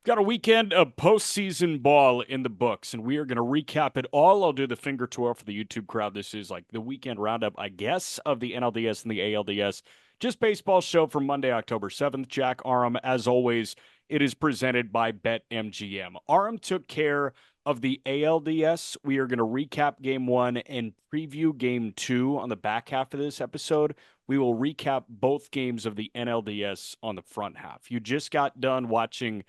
Got a weekend of postseason ball in the books, and we are going to recap it all. I'll do the finger twirl for the YouTube crowd. This is like the weekend roundup, I guess, of the NLDS and the ALDS. Just baseball show from Monday, October 7th. Jack Aram, as always, it is presented by BetMGM. Aram took care of the ALDS. We are going to recap game one and preview game two on the back half of this episode. We will recap both games of the NLDS on the front half. You just got done watching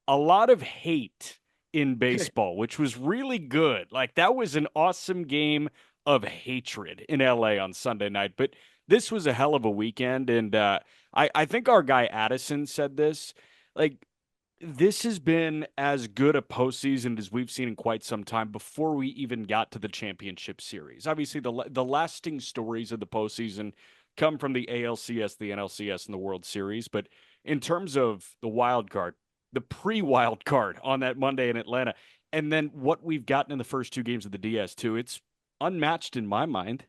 a lot of hate in baseball, which was really good. Like that was an awesome game of hatred in LA on Sunday night. But this was a hell of a weekend. And I think our guy Addison said this. Like, this has been as good a postseason as we've seen in quite some time before we even got to the championship series. Obviously, the lasting stories of the postseason come from the ALCS, the NLCS, and the World Series. But in terms of the wild card, the pre-wild card on that Monday in Atlanta, and then what we've gotten in the first two games of the DS2, it's unmatched in my mind.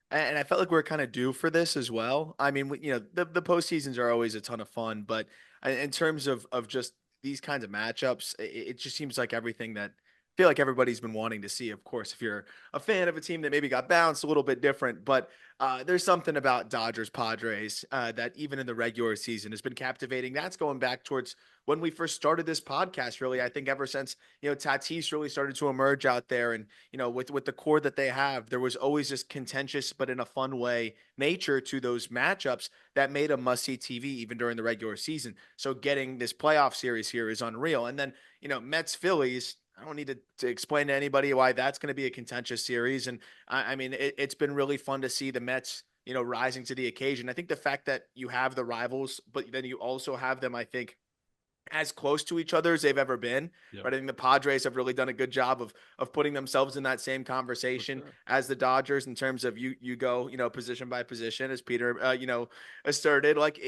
And I felt like we are kind of due for this as well. I mean, the postseasons are always a ton of fun, but in terms of just these kinds of matchups, it just seems like everything that I feel like everybody's been wanting to see. Of course, if you're a fan of a team that maybe got bounced a little bit different, but there's something about Dodgers Padres that even in the regular season has been captivating. That's going back towards when we first started this podcast. Really, I think ever since Tatis really started to emerge out there, and with the core that they have, there was always this contentious but in a fun way nature to those matchups that made a must see TV even during the regular season. So getting this playoff series here is unreal. And then Mets Phillies. I don't need to explain to anybody why that's going to be a contentious series. And I mean, it's been really fun to see the Mets, rising to the occasion. I think the fact that you have the rivals, but then you also have them, I think, as close to each other as they've ever been. Yep, Right. I think the Padres have really done a good job of putting themselves in that same for conversation sure. as the Dodgers in terms of you go, position by position, as Peter asserted. Like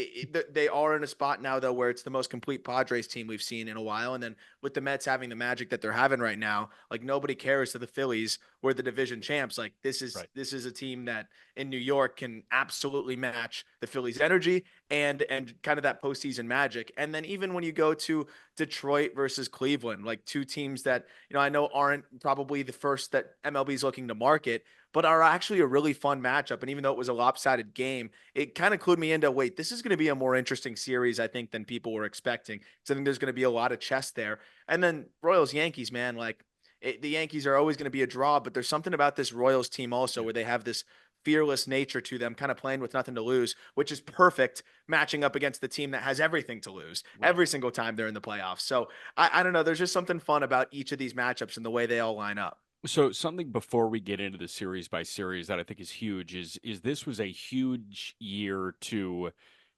they are in a spot now though where it's the most complete Padres team we've seen in a while. And then with the Mets having the magic that they're having right now, like nobody cares that the Phillies were the division champs. Like this is Right. this is a team that in New York can absolutely match the Phillies energy and kind of that postseason magic. And then even when you go to Detroit versus Cleveland, like two teams that I know aren't probably the first that MLB is looking to market, but are actually a really fun matchup. And even though it was a lopsided game, it kind of clued me into wait, this is going to be a more interesting series, I think, than people were expecting. So I think there's going to be a lot of chess there. And then Royals Yankees, man, like the Yankees are always going to be a draw, but there's something about this Royals team also Yeah. where they have this fearless nature to them, kind of playing with nothing to lose, which is perfect matching up against the team that has everything to lose Right. every single time they're in the playoffs. So I don't know. There's just something fun about each of these matchups and the way they all line up. So something before we get into the series by series that I think is huge is this was a huge year to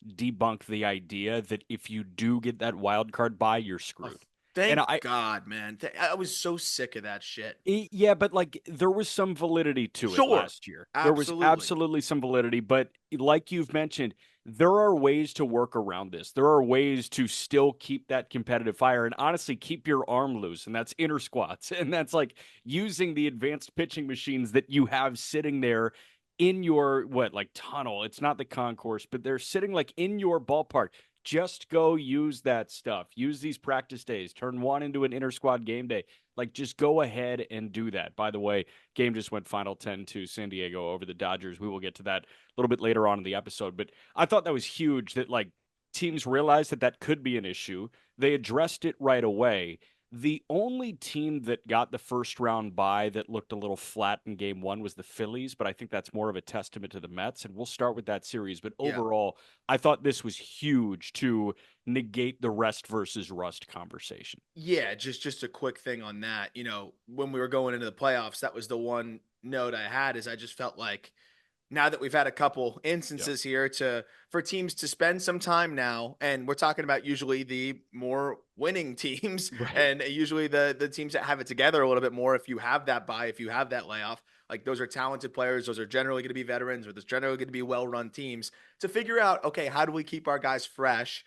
debunk the idea that if you do get that wild card bye, you're Oh, screwed. And thank God, man. I was so sick of that shit. yeah, but like there was some validity to it Sure. last year. There was Absolutely. absolutely some validity, but like you've mentioned, there are ways to work around this. There are ways to still keep that competitive fire and honestly keep your arm loose, and that's inner squats. And that's like using the advanced pitching machines that you have sitting there in your what like tunnel. It's not the concourse, but they're sitting like in your ballpark. Just go use that stuff. Use these practice days. Turn one into an inter squad game day. Like, just go ahead and do that. By the way, game just went final 10 to San Diego over the Dodgers. We will get to that a little bit later on in the episode. But I thought that was huge that, like, teams realized that that could be an issue. They addressed it right away. The only team that got the first round bye that looked a little flat in game one was the Phillies, but I think that's more of a testament to the Mets. And we'll start with that series. But Yeah. overall, I thought this was huge to negate the rest versus rust conversation. Yeah, just a quick thing on that. When we were going into the playoffs, that was the one note I had is I just felt like now that we've had a couple Yep. instances here to for teams to spend some time now, and we're talking about usually the more winning teams Right. and usually the teams that have it together a little bit more. If you have that bye, if you have that layoff, like those are talented players, those are generally going to be veterans, or there's generally going to be well-run teams to figure out, okay, how do we keep our guys fresh?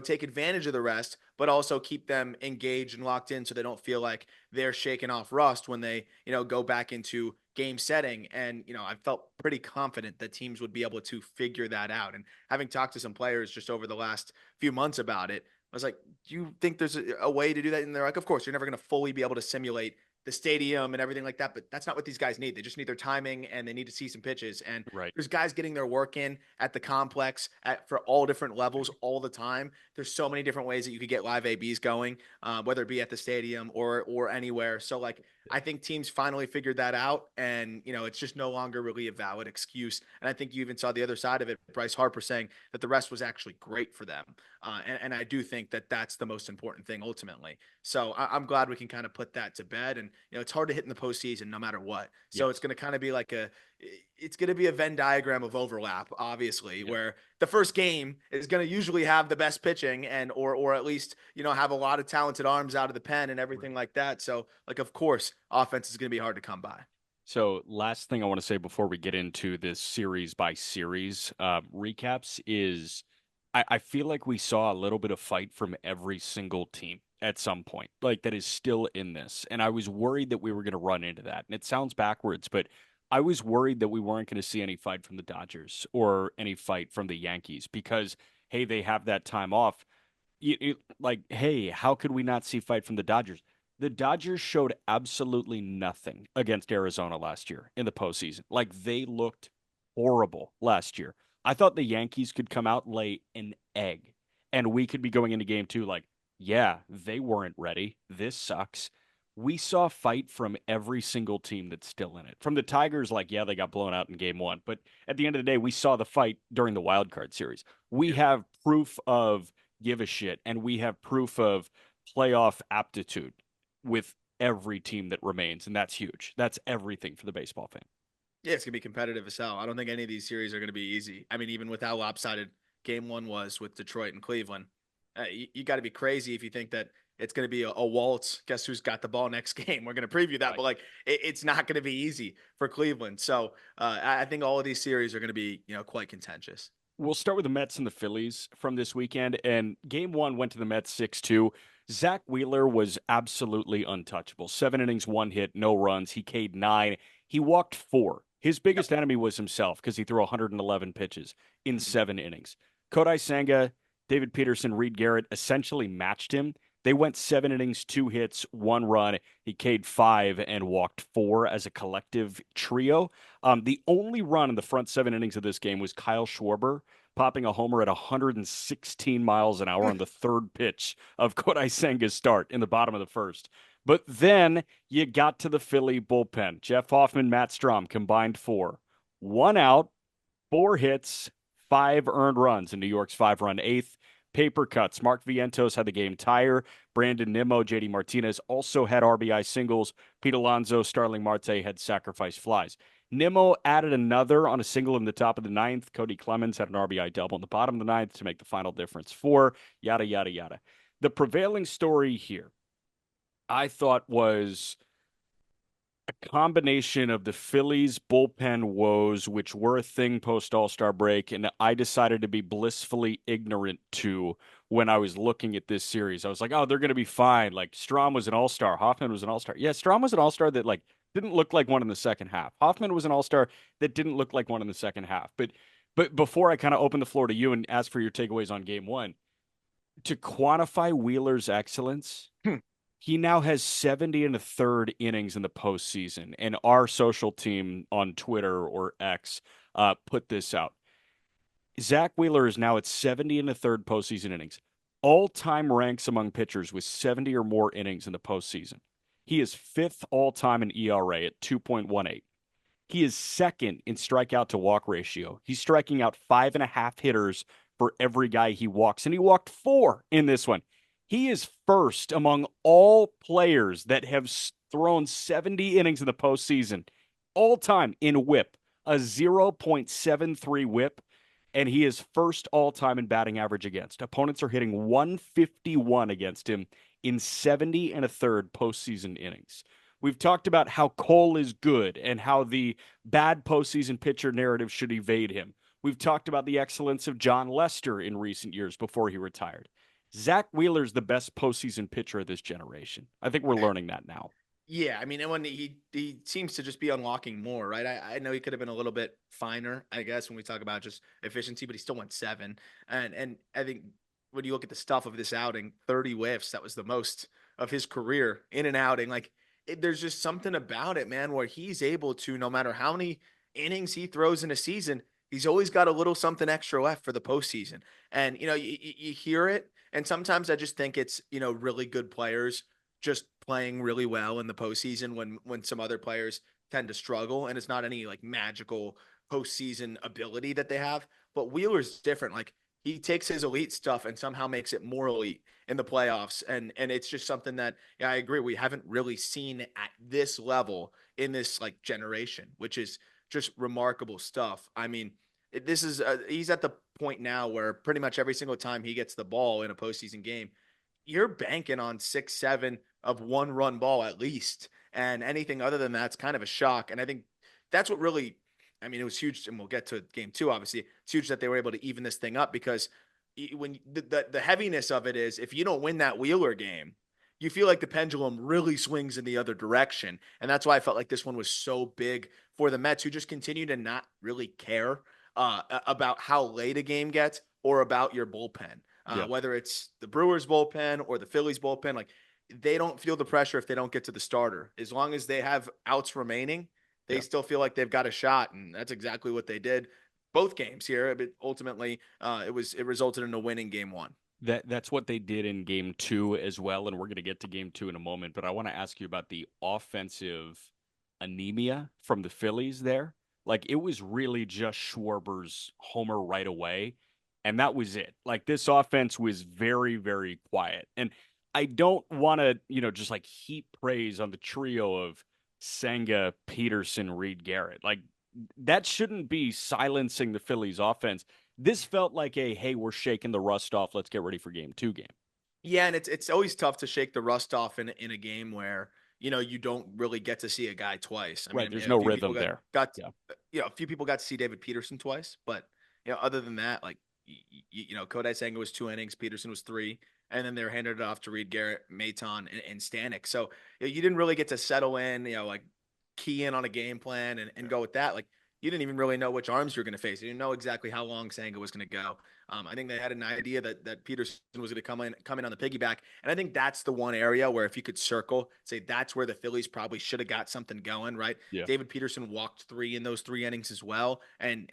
Take advantage of the rest, but also keep them engaged and locked in so they don't feel like they're shaking off rust when they, go back into game setting. And, I felt pretty confident that teams would be able to figure that out. And having talked to some players just over the last few months about it, I was like, do you think there's a way to do that? And they're like, of course, you're never going to fully be able to simulate the stadium and everything like that, but that's not what these guys need. They just need their timing and they need to see some pitches. And Right. there's guys getting their work in at the complex for all different levels all the time. There's so many different ways that you could get live ABs going, whether it be at the stadium or anywhere. So like, I think teams finally figured that out, and it's just no longer really a valid excuse. And I think you even saw the other side of it, Bryce Harper saying that the rest was actually great for them. And I do think that that's the most important thing ultimately. So I'm glad we can kind of put that to bed. And it's hard to hit in the postseason no matter what. So it's Yes. going to kind of be like it's going to be a Venn diagram of overlap, obviously, Yep. where the first game is going to usually have the best pitching and or at least have a lot of talented arms out of the pen and everything Right. like that. So like of course offense is going to be hard to come by. So, last thing I want to say before we get into this series by series recaps is I feel like we saw a little bit of fight from every single team at some point, like that is still in this. And I was worried that we were going to run into that. And it sounds backwards, but I was worried that we weren't going to see any fight from the Dodgers or any fight from the Yankees because, hey, they have that time off. Like, hey, how could we not see fight from the Dodgers? The Dodgers showed absolutely nothing against Arizona last year in the postseason. Like they looked horrible last year. I thought the Yankees could come out and lay an egg, and we could be going into game two like, yeah, they weren't ready. This sucks. We saw fight from every single team that's still in it. From the Tigers, like, yeah, they got blown out in game one. But at the end of the day, we saw the fight during the wild card series. We Yeah. have proof of give a shit, and we have proof of playoff aptitude with every team that remains, and that's huge. That's everything for the baseball fan. Yeah, it's gonna be competitive as hell. I don't think any of these series are gonna be easy. I mean, even with how lopsided Game One was with Detroit and Cleveland, you got to be crazy if you think that it's gonna be a waltz. Guess who's got the ball next game? We're gonna preview that, but Right. like, it's not gonna be easy for Cleveland. So I think all of these series are gonna be quite contentious. We'll start with the Mets and the Phillies from this weekend. And game one went to the Mets 6-2. Zach Wheeler was absolutely untouchable. 7 innings, 1 hit, no runs. He K'd 9. He walked 4. His Yep. biggest enemy was himself because he threw 111 pitches in Mhm. 7 innings. Kodai Senga, David Peterson, Reed Garrett essentially matched him. They went 7 innings, 2 hits, 1 run. He K'd 5 and walked 4 as a collective trio. The only run in the front 7 innings of this game was Kyle Schwarber popping a homer at 116 miles an hour on the third pitch of Kodai Senga's start in the bottom of the first. But then you got to the Philly bullpen. Jeff Hoffman, Matt Strom combined 4. 1 out, 4 hits, 5 earned runs in New York's 5-run eighth. Paper cuts. Mark Vientos had the game tire. Brandon Nimmo, JD Martinez also had RBI singles. Pete Alonso, Starling Marte had sacrifice flies. Nimmo added another on a single in the top of the ninth. Cody Clemens had an RBI double in the bottom of the ninth to make the final difference 4. Yada, yada, yada. The prevailing story here, I thought, was a combination of the Phillies bullpen woes, which were a thing post All-Star break, and I decided to be blissfully ignorant to when I was looking at this series. I was like, oh, they're going to be fine. Like Strom was an All-Star, Hoffman was an All-Star. Yeah, Strom was an All-Star that like didn't look like one in the second half. Hoffman was an All-Star that didn't look like one in the second half. But before I kind of open the floor to you and ask for your takeaways on game one, to quantify Wheeler's excellence, he now has 70 and a third innings in the postseason. And our social team on Twitter or X put this out. Zach Wheeler is now at 70 and a third postseason innings. All time ranks among pitchers with 70 or more innings in the postseason. He is fifth all time in ERA at 2.18. He is second in strikeout to walk ratio. He's striking out 5.5 hitters for every guy he walks, and he walked 4 in this one. He is first among all players that have thrown 70 innings in the postseason, all time in whip, a 0.73 whip, and he is first all time in batting average against. Opponents are hitting 151 against him in 70 and a third postseason innings. We've talked about how Cole is good and how the bad postseason pitcher narrative should evade him. We've talked about the excellence of John Lester in recent years before he retired. Zach Wheeler's the best postseason pitcher of this generation. I think we're learning that now. Yeah, I mean, and when he seems to just be unlocking more, right? I know he could have been a little bit finer, I guess, when we talk about just efficiency, but he still went 7, and I think when you look at the stuff of this outing, 30 whiffs, that was the most of his career in an outing. Like there's just something about it, man, where he's able to, no matter how many innings he throws in a season, he's always got a little something extra left for the postseason. And you hear it, and sometimes I just think it's really good players just playing really well in the postseason when some other players tend to struggle, and it's not any like magical postseason ability that they have. But Wheeler's different. Like he takes his elite stuff and somehow makes it more elite in the playoffs, and it's just something that, yeah, I agree, we haven't really seen at this level in this like generation, which is just remarkable stuff. I mean, this is he's at the point now where pretty much every single time he gets the ball in a postseason game, you're banking on 6, 7 of 1 run ball at least. And anything other than that's kind of a shock. And I think that's what really, I mean, it was huge. And we'll get to game 2, obviously. It's huge that they were able to even this thing up, because when the heaviness of it is, if you don't win that Wheeler game, you feel like the pendulum really swings in the other direction. And that's why I felt like this one was so big for the Mets, who just continue to not really care about how late a game gets or about your bullpen. Yeah. Whether it's the Brewers bullpen or the Phillies bullpen, like they don't feel the pressure if they don't get to the starter. As long as they have outs remaining, they Yeah. still feel like they've got a shot, and that's exactly what they did both games here. But ultimately, it resulted in a win in game 1. That's what they did in game 2 as well, and we're going to get to game 2 in a moment. But I want to ask you about the offensive anemia from the Phillies there. Like it was really just Schwarber's homer right away, and that was it. Like this offense was very, very quiet. And I don't want to, just like heap praise on the trio of Senga, Peterson, Reed, Garrett. Like that shouldn't be silencing the Phillies offense. This felt like a hey, we're shaking the rust off. Let's get ready for game 2 game. Yeah, and it's always tough to shake the rust off in a game where you don't really get to see a guy twice. I Right. mean, There's a no few people rhythm got there. got Yeah. a few people got to see David Peterson twice, but other than that, like Kodai Senga was 2 innings, Peterson was 3, and then they were handed it off to Reed, Garrett, Maton, and Stanek. So you didn't really get to settle in, like key in on a game plan and go with that. Like you didn't even really know which arms you're going to face. You didn't know exactly how long Senga was going to go. I think they had an idea that Peterson was going to come in on the piggyback, and I think that's the one area where if you could circle, say that's where the Phillies probably should have got something going, right? Yeah. David Peterson walked 3 in those 3 innings as well, and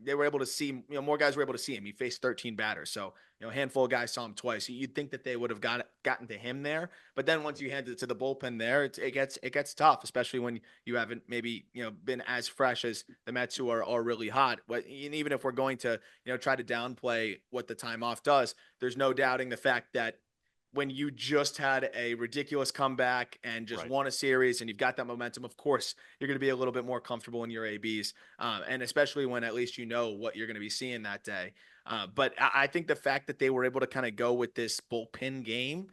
they were able to see, more guys were able to see him. He faced 13 batters, so a handful of guys saw him twice. You'd think that they would have gotten to him there, but then once you hand it to the bullpen there, it gets tough, especially when you haven't maybe been as fresh as the Mets, who are really hot. But even if we're going to try to downplay what the time off does, there's no doubting the fact that when you just had a ridiculous comeback and just Right. won a series and you've got that momentum, of course, you're going to be a little bit more comfortable in your ABs. And especially when at least you know what you're going to be seeing that day. But I think the fact that they were able to kind of go with this bullpen game,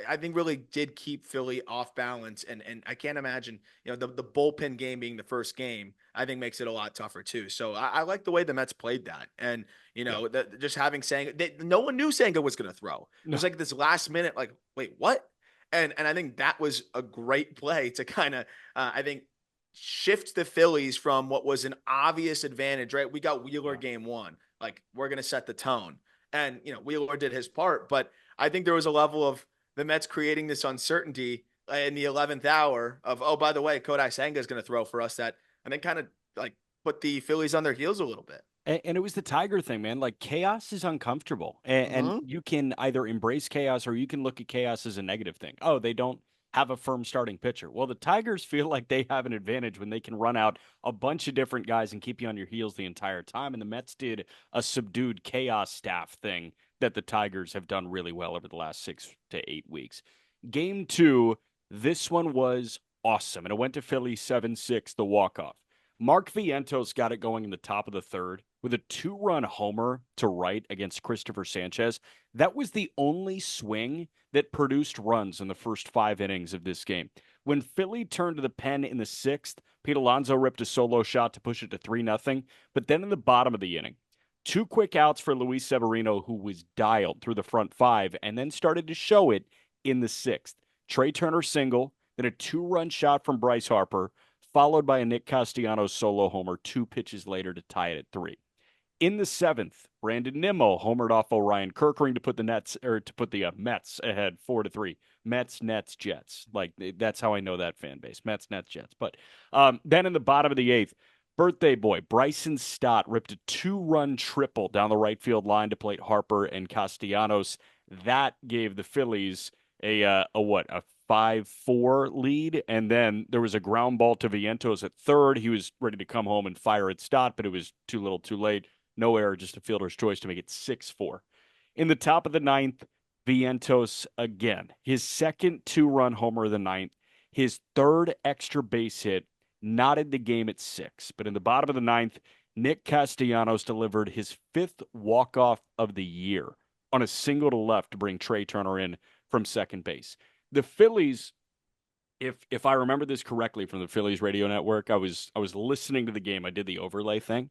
I think really did keep Philly off balance. And I can't imagine, the bullpen game being the first game, I think makes it a lot tougher too. So I like the way the Mets played that. And, Yeah. just having Senga, no one knew Senga was going to throw. It No. was like this last minute, like, wait, what? And I think that was a great play to kind of, I think, shift the Phillies from what was an obvious advantage, right? We got Wheeler Yeah. game 1. Like, we're going to set the tone. And, Wheeler did his part. But I think there was a level of the Mets creating this uncertainty in the 11th hour of, oh, by the way, Kodai Senga is going to throw for us, that, and then kind of like put the Phillies on their heels a little bit. And it was the Tiger thing, man. Like chaos is uncomfortable, and Mm-hmm. you can either embrace chaos or you can look at chaos as a negative thing. Oh, they don't have a firm starting pitcher. Well, the Tigers feel like they have an advantage when they can run out a bunch of different guys and keep you on your heels the entire time. And the Mets did a subdued chaos staff thing that the Tigers have done really well over the last 6 to 8 weeks. Game 2, this one was awesome, and it went to Philly 7-6, the walk-off. Mark Vientos got it going in the top of the third with a 2-run homer to right against Christopher Sanchez. That was the only swing that produced runs in the first 5 innings of this game. When Philly turned to the pen in the sixth, Pete Alonso ripped a solo shot to push it to 3-0. But then in the bottom of the inning, 2 quick outs for Luis Severino, who was dialed through the front 5 and then started to show it in the sixth. Trey Turner single, then a 2-run shot from Bryce Harper, followed by a Nick Castellanos solo homer 2 pitches later to tie it at 3. In the seventh, Brandon Nimmo homered off Orion Kirkring to put the Nets or to put the Mets ahead 4-3. Mets, Nets, Jets. Like that's how I know that fan base. Mets, Nets, Jets. But then in the bottom of the eighth, birthday boy Bryson Stott ripped a 2-run triple down the right field line to plate Harper and Castellanos. That gave the Phillies a what, a 5-4 lead, and then there was a ground ball to Vientos at third. He was ready to come home and fire at Stott, but it was too little, too late. No error, just a fielder's choice to make it 6-4. In the top of the ninth, Vientos again. His second 2-run homer of the ninth, his third extra base hit, knotted the game at 6. But in the bottom of the ninth, Nick Castellanos delivered his fifth walk-off of the year on a single to left to bring Trey Turner in from second base. The Phillies, if I remember this correctly from the Phillies radio network, I was listening to the game. I did the overlay thing.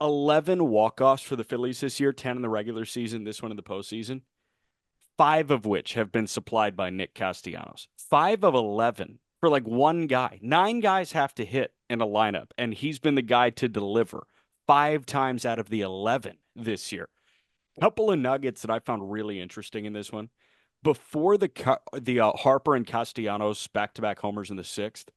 11 walk-offs for the Phillies this year, 10 in the regular season, this one in the postseason, 5 of which have been supplied by Nick Castellanos. 5 of 11 for like one guy. 9 guys have to hit in a lineup, and he's been the guy to deliver 5 times out of the 11 this year. Couple of nuggets that I found really interesting in this one. Before the Harper and Castellanos back-to-back homers in the sixth,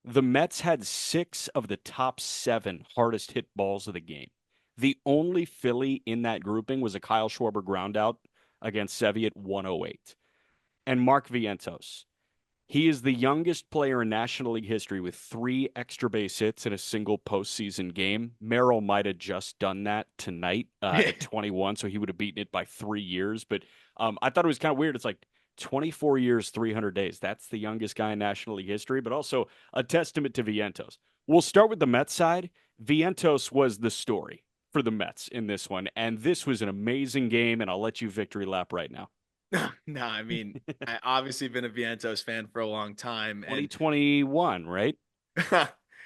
the Mets had 6 of the top 7 hardest hit balls of the game. The only Philly in that grouping was a Kyle Schwarber groundout against Sevy at 108. And Mark Vientos. He is the youngest player in National League history with 3 extra base hits in a single postseason game. Merrill might have just done that tonight at 21, so he would have beaten it by 3 years. But I thought it was kind of weird. It's like 24 years, 300 days. That's the youngest guy in National League history, but also a testament to Vientos. We'll start with the Mets side. Vientos was the story for the Mets in this one, and this was an amazing game, and I'll let you victory lap right now. No, I mean, I obviously been a Vientos fan for a long time, and 2021, right?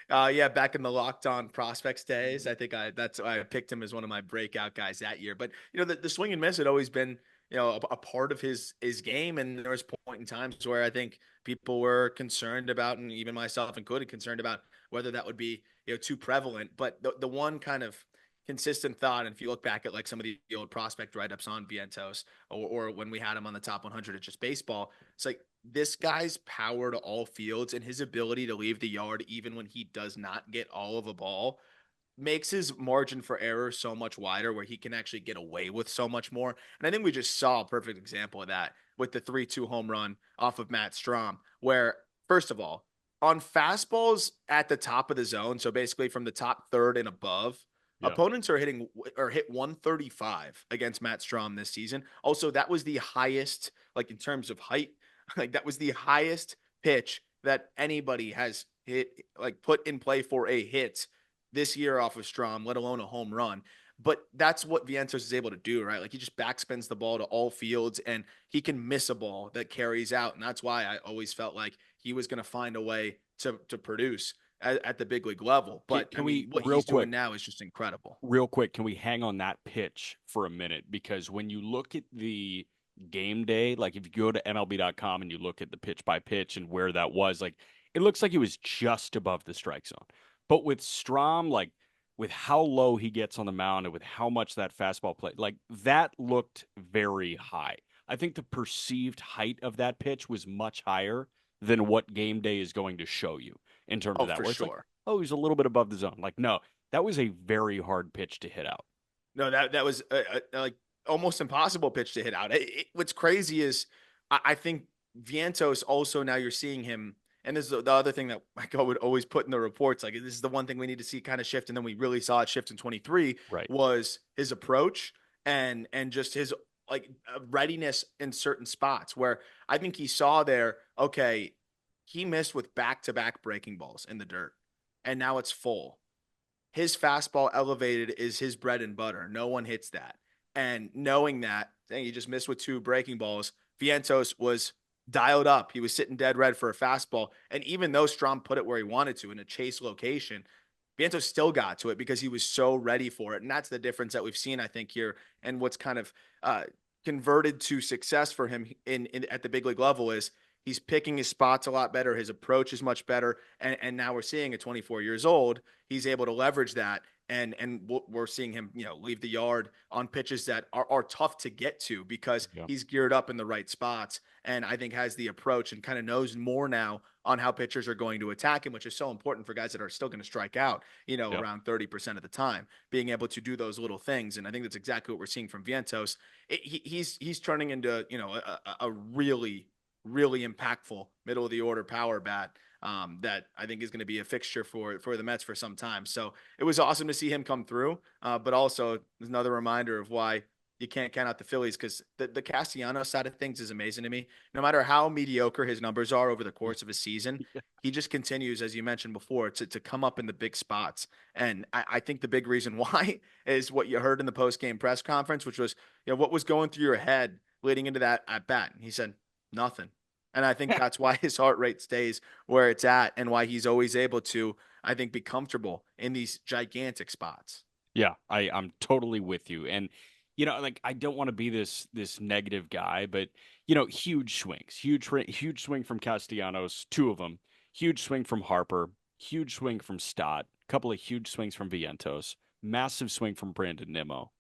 yeah, back in the Locked On Prospects days, I think that's why I picked him as one of my breakout guys that year. But the swing and miss had always been a part of his game, and there was point in times where I think people were concerned about, and even myself included, concerned about whether that would be too prevalent. But the one kind of consistent thought, and if you look back at like some of the old prospect write-ups on Vientos, or when we had him on the top 100 at just baseball, it's like this guy's power to all fields and his ability to leave the yard even when he does not get all of a ball makes his margin for error so much wider, where he can actually get away with so much more. And I think we just saw a perfect example of that with the 3-2 home run off of Matt Strom, where first of all, on fastballs at the top of the zone, so basically from the top third and above, Yeah. opponents are hit 135 against Matt Strom this season. Also, that was the highest, like in terms of height, like that was the highest pitch that anybody has hit, like put in play for a hit this year off of Strom, let alone a home run. But that's what Vientos is able to do, right? Like he just backspins the ball to all fields, and he can miss a ball that carries out. And that's why I always felt like he was going to find a way to produce at the big league level. Can, But I can mean, we what real he's quick, doing now is just incredible. real quick, can we hang on that pitch for a minute? Because when you look at the game day, like if you go to MLB.com and you look at the pitch by pitch and where that was, like it looks like he was just above the strike zone. But with Strom, like with how low he gets on the mound and with how much that fastball play, like that looked very high. I think the perceived height of that pitch was much higher than what game day is going to show you in terms Oh, of that, for where it's like, sure. oh, he's a little bit above the zone. Like, no, that was a very hard pitch to hit out. No, that was like almost impossible pitch to hit out. What's crazy is I think Vientos also, now you're seeing him, and this is the other thing that I would always put in the reports. Like this is the one thing we need to see kind of shift, and then we really saw it shift in 23 Right. was his approach and just his like readiness in certain spots where I think he saw there. Okay, he missed with back-to-back breaking balls in the dirt, and now it's full. His fastball elevated is his bread and butter. No one hits that. And knowing that, dang, he just missed with 2 breaking balls, Vientos was dialed up. He was sitting dead red for a fastball. And even though Strom put it where he wanted to in a chase location, Vientos still got to it because he was so ready for it. And that's the difference that we've seen, I think, here. And what's kind of converted to success for him in at the big league level is he's picking his spots a lot better. His approach is much better. And now we're seeing at 24 years old, he's able to leverage that and we're seeing him, leave the yard on pitches that are tough to get to because Yeah. he's geared up in the right spots, and I think has the approach and kind of knows more now on how pitchers are going to attack him, which is so important for guys that are still going to strike out, Yeah. around 30% of the time, being able to do those little things. And I think that's exactly what we're seeing from Vientos. He's turning into, a really, really impactful middle of the order power bat, that I think is going to be a fixture for the Mets for some time. So it was awesome to see him come through, but also another reminder of why you can't count out the Phillies, because the Castellanos side of things is amazing to me. No matter how mediocre his numbers are over the course of a season, he just continues, as you mentioned before, to come up in the big spots. And I think the big reason why is what you heard in the post game press conference, which was, what was going through your head leading into that at bat. And he said, nothing. And I think Yeah. that's why his heart rate stays where it's at and why he's always able to, I think, be comfortable in these gigantic spots. Yeah, I'm totally with you. And like I don't want to be this negative guy, but huge swings. Huge swing from Castellanos, two of them. Huge swing from Harper, huge swing from Stott, couple of huge swings from Vientos, massive swing from Brandon Nimmo.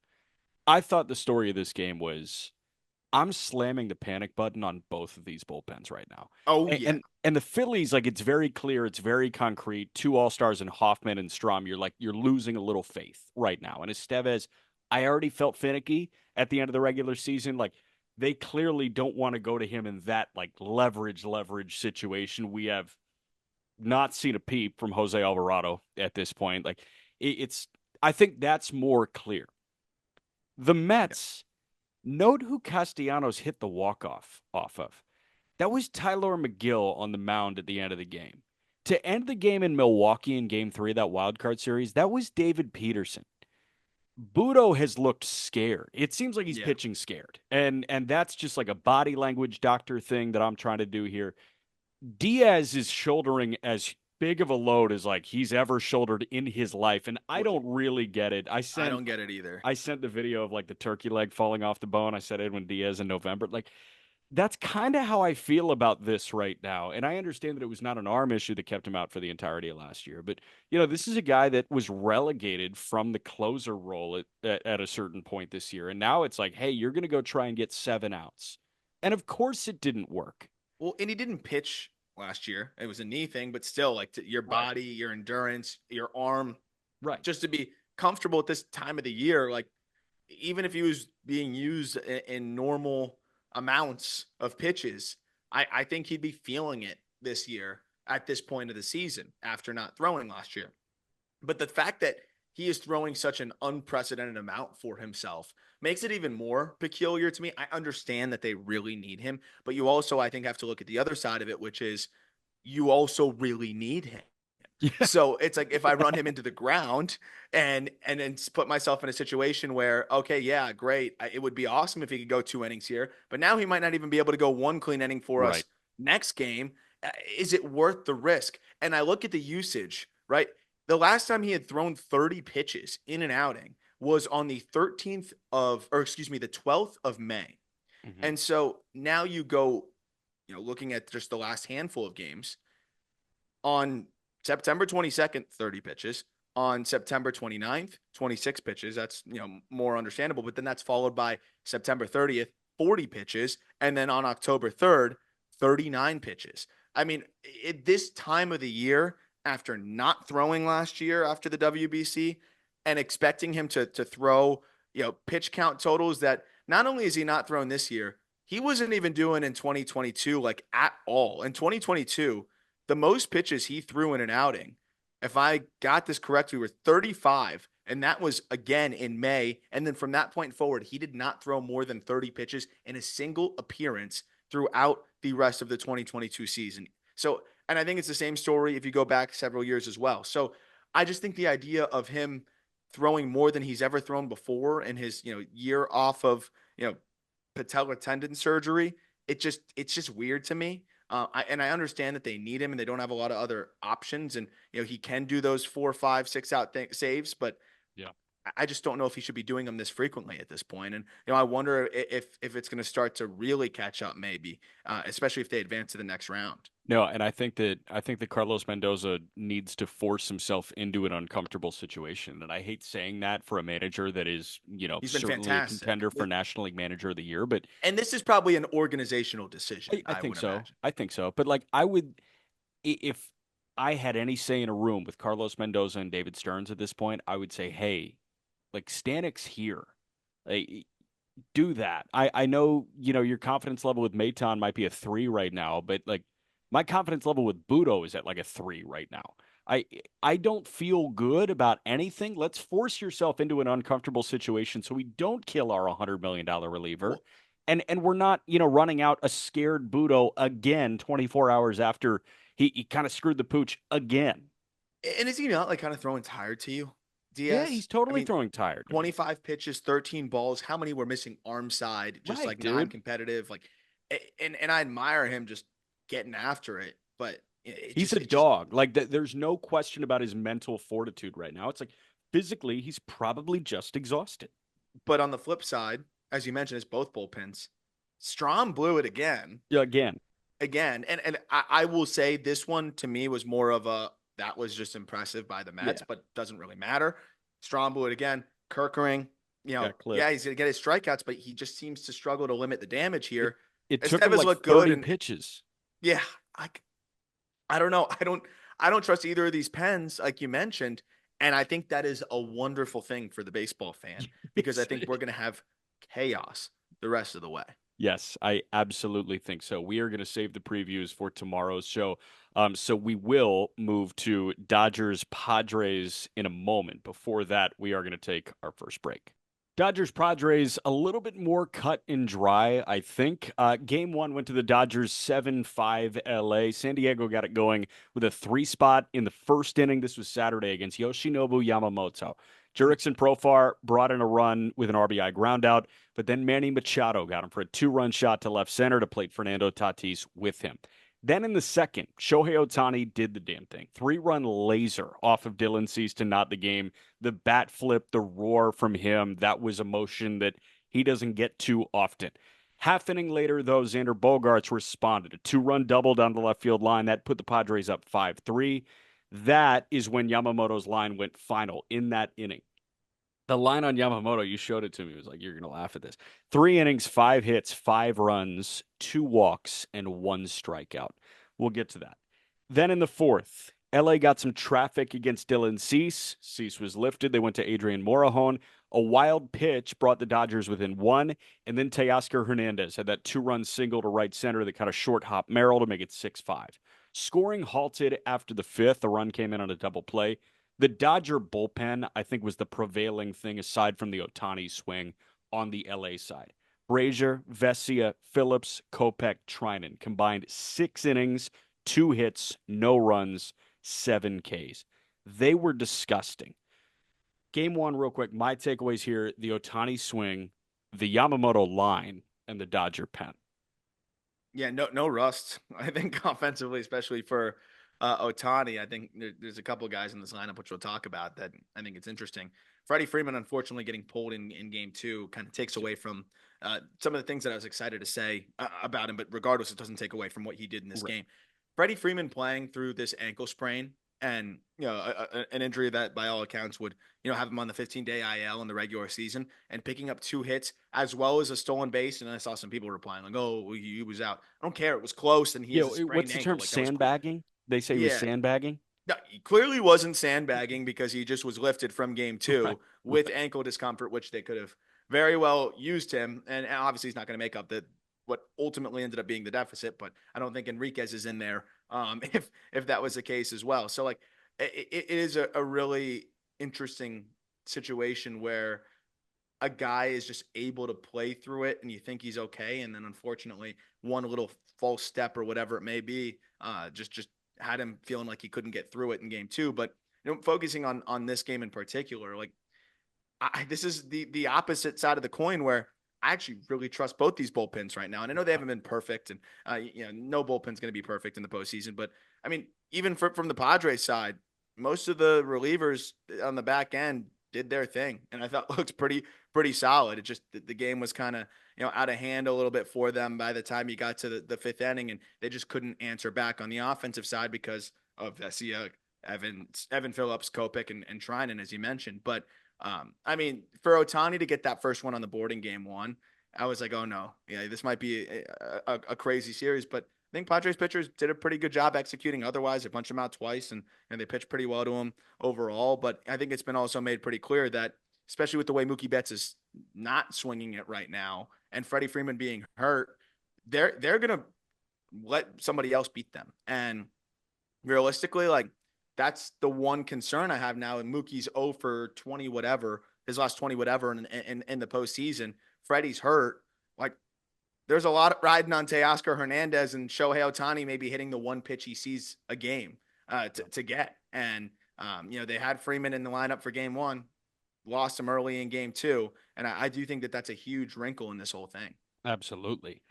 I thought the story of this game was I'm slamming the panic button on both of these bullpens right now. Oh, And yeah. and the Phillies, like it's very clear, it's very concrete. Two all-stars in Hoffman and Strom. You're losing a little faith right now. And Estevez, I already felt finicky at the end of the regular season. Like they clearly don't want to go to him in that like leverage situation. We have not seen a peep from Jose Alvarado at this point. Like it's I think that's more clear. The Yeah. Mets, note who Castellanos hit the walk-off off of. That was Tyler McGill on the mound at the end of the game. To end the game in Milwaukee in game 3 of that wild card series, that was David Peterson. Budo has looked scared. It seems like he's Yeah. pitching scared. And that's just like a body language doctor thing that I'm trying to do here. Diaz is shouldering as big of a load as like he's ever shouldered in his life, and I don't really get it. I I sent don't get it either. I sent the video of like the turkey leg falling off the bone. I said Edwin Diaz in November. Like that's kind of how I feel about this right now. And I understand that it was not an arm issue that kept him out for the entirety of last year. But, this is a guy that was relegated from the closer role at a certain point this year. And now it's like, hey, you're going to go try and get 7 outs. And of course it didn't work. Well, and he didn't pitch last year. It was a knee thing, but still, like, your Right. body, your endurance, your arm, Right. just to be comfortable at this time of the year, like, even if he was being used in normal amounts of pitches, I think he'd be feeling it this year at this point of the season after not throwing last year. But the fact that he is throwing such an unprecedented amount for himself makes it even more peculiar to me. I understand that they really need him, but you also, I think, have to look at the other side of it, which is you also really need him. Yeah. So it's like if I run him into the ground and then put myself in a situation where, okay, yeah, great, it would be awesome if he could go 2 innings here, but now he might not even be able to go one clean inning for us Right. next game. Is it worth the risk? And I look at the usage, right? The last time he had thrown 30 pitches in an outing was on the 13th of, or excuse me, the 12th of May. Hmm. And so now you go, looking at just the last handful of games on September 22nd, 30 pitches. On September 29th, 26 pitches. That's, more understandable. But then that's followed by September 30th, 40 pitches. And then on October 3rd, 39 pitches. I mean, at this time of the year, after not throwing last year after the WBC and expecting him to throw, pitch count totals that not only is he not thrown this year, he wasn't even doing in 2022, like at all. In 2022, the most pitches he threw in an outing, if I got this correctly, were 35. And that was again in May. And then from that point forward, he did not throw more than 30 pitches in a single appearance throughout the rest of the 2022 season. So, and I think it's the same story if you go back several years as well. So I just think the idea of him throwing more than he's ever thrown before in his, year off of, patellar tendon surgery, it's just weird to me. I understand that they need him and they don't have a lot of other options, and he can do those 4, 5, 6 out saves, but Yeah. I just don't know if he should be doing them this frequently at this point. And I wonder if it's going to start to really catch up, maybe, especially if they advance to the next round. No, and I think that Carlos Mendoza needs to force himself into an uncomfortable situation. And I hate saying that for a manager that is, He's been certainly a fantastic. contender for National League Manager of the Year, but And this is probably an organizational decision, I I think would so. imagine. I think so. But like I would if I had any say in a room with Carlos Mendoza and David Stearns at this point, I would say, "Hey, like Stanek's here. Like do that." I know, your confidence level with Maton might be a 3 right now, but like my confidence level with Budo is at like a 3 right now. I I don't feel good about anything. Let's force yourself into an uncomfortable situation so we don't kill our $100 million reliever. Well, And we're not, running out a scared Budo again 24 hours after he kind of screwed the pooch again. and is he not like kind of throwing tired to you, Yeah, DS? he's I totally mean, throwing tired to me. 25 pitches, 13 balls. How many were missing arm side, just Right, like dude. non-competitive? Like, and I admire him just getting after it, but He's a it just. dog. Like there's no question about his mental fortitude right now. It's like physically, he's probably just exhausted. But on the flip side, as you mentioned, it's both bullpens. Strom blew it again, Yeah, again. and I will say this one to me was more of a that was just impressive by the Mets, Yeah, but doesn't really matter. Strom blew it again. Kirkering, got yeah, clipped. he's gonna get his strikeouts, but he just seems to struggle to limit the damage It here. it took him Estevez like looked good, 30 and pitches. yeah, I I don't know. I don't trust either of these pens, like you mentioned. And I think that is a wonderful thing for the baseball fan because I Yes, think we're gonna have chaos the rest of the way. yes, I absolutely think so. We are going to save the previews for tomorrow's show. So we will move to Dodgers Padres in a moment. Before that, we are going to take our first break. Dodgers Padres a little bit more cut and dry, I think. Game one went to the Dodgers 7-5 LA. San Diego got it going with a 3 spot in the first inning. This was Saturday against Yoshinobu Yamamoto. Jurickson Profar brought in a run with an RBI groundout, but then Manny Machado got him for a 2-run shot to left center to plate Fernando Tatis with him. Then in the second, Shohei Ohtani did the damn thing. 3-run laser off of Dylan Cease to knot the game. The bat flip, the roar from him, that was emotion that he doesn't get too often. Half inning later, though, Xander Bogaerts responded. A 2-run double down the left field line. That put the Padres up 5-3. That is when Yamamoto's line went final in that inning. The line on Yamamoto, you showed it to me. It was like, you're going to laugh at this. 3 innings, 5 hits, 5 runs, 2 walks, and 1 strikeout. We'll get to that. Then in the fourth, LA got some traffic against Dylan Cease. Cease was lifted. They went to Adrian Morejon. A wild pitch brought the Dodgers within one. And then Teoscar Hernandez had that 2-run single to right center that kind of short hop Merrill to make it 6-5. Scoring halted after the fifth. The run came in on a double play. The Dodger bullpen, I think, was the prevailing thing aside from the Ohtani swing on the LA side. Brazier, Vesia, Phillips, Kopech, Trinan combined 6 innings, 2 hits, no runs, 7 Ks. They were disgusting. Game one, real quick. My takeaways here: the Ohtani swing, the Yamamoto line, and the Dodger pen. Yeah, no rust. I think offensively, especially for Otani, I think there's a couple guys in this lineup which we'll talk about that I think it's interesting. Freddie Freeman, unfortunately, getting pulled in game two kind of takes away from some of the things that I was excited to say about him. But regardless, it doesn't take away from what he did in this Right. game. Freddie Freeman playing through this ankle sprain and an injury that by all accounts would have him on the 15-day IL in the regular season and picking up 2 hits as well as a stolen base. And I saw some people replying like, "Oh, he was out." I don't care. It was close, and he has a sprained What's the ankle. term? Like that was, Sandbagging? They say he was yeah. sandbagging. No, he clearly wasn't sandbagging because he just was lifted from game Right. two with Right. ankle discomfort, which they could have very well used him. And obviously, he's not going to make up what ultimately ended up being the deficit. But I don't think Enriquez is in there if that was the case as well. So like it is a really interesting situation where a guy is just able to play through it and you think he's okay, and then unfortunately one little false step or whatever it may be just had him feeling like he couldn't get through it in game two. But focusing on this game in particular, like this is the opposite side of the coin where I actually really trust both these bullpens right now. And I know they haven't been perfect, and no bullpen's going to be perfect in the postseason. But I mean, even from the Padres side, most of the relievers on the back end did their thing, and I thought looked pretty solid. It just the game was kind of out of hand a little bit for them by the time you got to the fifth inning, and they just couldn't answer back on the offensive side because of Vesia, Evan Phillips, Kopech, and Trinan, as you mentioned. But I mean, for Ohtani to get that first one on the board in game one, I was like, oh no, yeah, this might be a crazy series. But I think Padres pitchers did a pretty good job executing. Otherwise, they punched him out twice, and they pitched pretty well to him overall. But I think it's been also made pretty clear that, especially with the way Mookie Betts is not swinging it right now, and Freddie Freeman being hurt, they're gonna let somebody else beat them. And realistically, like that's the one concern I have now. And Mookie's 0 for 20 whatever, his last 20 whatever in the postseason. Freddie's hurt. Like there's a lot of riding on Teoscar Hernandez and Shohei Ohtani maybe hitting the one pitch he sees a game to get. And they had Freeman in the lineup for game one, lost him early in game two, and I do think that that's a huge wrinkle in this whole thing. Absolutely.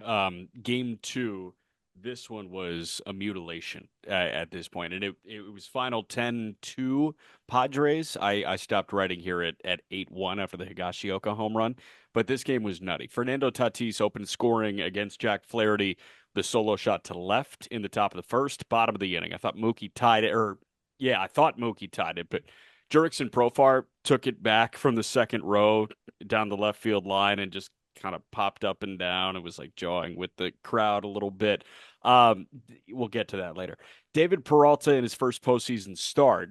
Game two, this one was a mutilation at this point, and it was final 10-2 Padres. I stopped writing here at 8-1 after the Higashioka home run, but this game was nutty. Fernando Tatis opened scoring against Jack Flaherty, the solo shot to left in the top of the first, bottom of the inning. I thought Mookie tied it, I thought Mookie tied it, but Jurickson Profar took it back from the second row down the left field line and just kind of popped up and down. It was like jawing with the crowd a little bit. We'll get to that later. David Peralta in his first postseason start,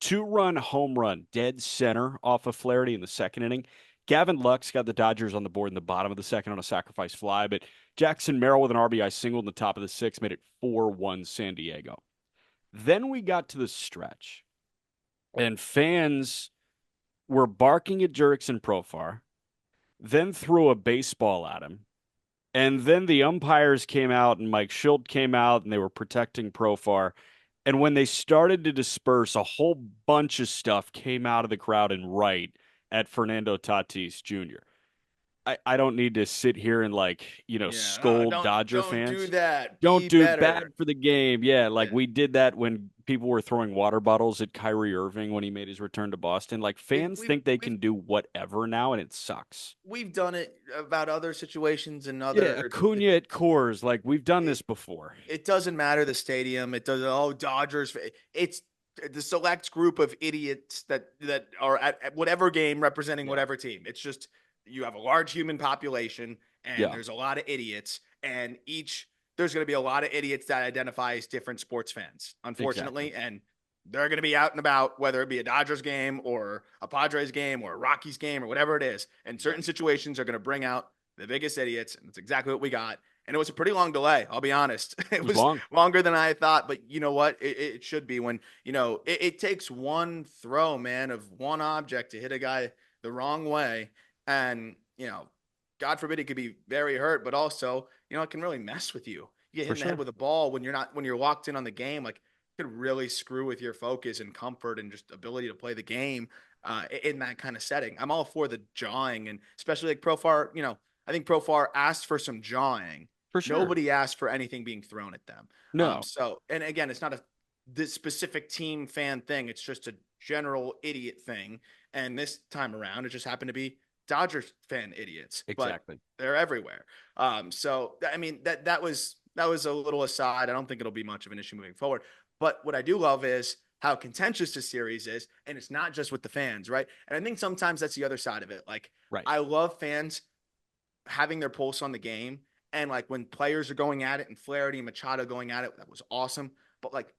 2-run home run, dead center off of Flaherty in the second inning. Gavin Lux got the Dodgers on the board in the bottom of the second on a sacrifice fly, but Jackson Merrill with an RBI single in the top of the sixth made it 4-1 San Diego. Then we got to the stretch, and fans were barking at Jurickson Profar, then threw a baseball at him. And then the umpires came out and Mike Schilt came out and they were protecting Profar. And when they started to disperse, a whole bunch of stuff came out of the crowd and right at Fernando Tatis Jr. I don't need to sit here and Yeah, scold Dodger don't do fans. that. Don't Be do bad better. for the game. Yeah, like Yeah. we did that when people were throwing water bottles at Kyrie Irving when he made his return to Boston. Like We've fans we've think they we've can do whatever now, and it sucks. we've done it about other situations and Yeah, other Acuna at Coors, like we've done it, this before. it doesn't matter the stadium. It doesn't. Oh, Dodgers. It's the select group of idiots that are at whatever game representing Yeah, whatever team. It's just you have a large human population and yeah, there's a lot of idiots, and each there's going to be a lot of idiots that identify as different sports fans, exactly. unfortunately, and they're going to be out and about, whether it be a Dodgers game or a Padres game or a Rockies game or whatever it is. And Yeah, certain situations are going to bring out the biggest idiots, and that's exactly what we got. And it was a pretty long delay. I'll be honest. it It was was long longer than I thought, but you know what? It should be when, it takes one throw, man, of one object to hit a guy the wrong way. And, God forbid he could be very hurt, but also, it can really mess with you. You get hit for in the head sure. with a ball when you're locked in on the game, like it could really screw with your focus and comfort and just ability to play the game in that kind of setting. I'm all for the jawing, and especially like Profar, I think Profar asked for some jawing. For sure. Nobody asked for anything being thrown at them. No, So, and again, it's not this specific team fan thing. It's just a general idiot thing. And this time around, it just happened to be Dodgers fan idiots, but exactly. they're everywhere. So I mean that was a little aside. I don't think it'll be much of an issue moving forward. But what I do love is how contentious this series is, and it's not just with the fans, right? And I think sometimes that's the other side of it. Like Right. I love fans having their pulse on the game, and like when players are going at it and Flaherty and Machado going at it, that was awesome. But like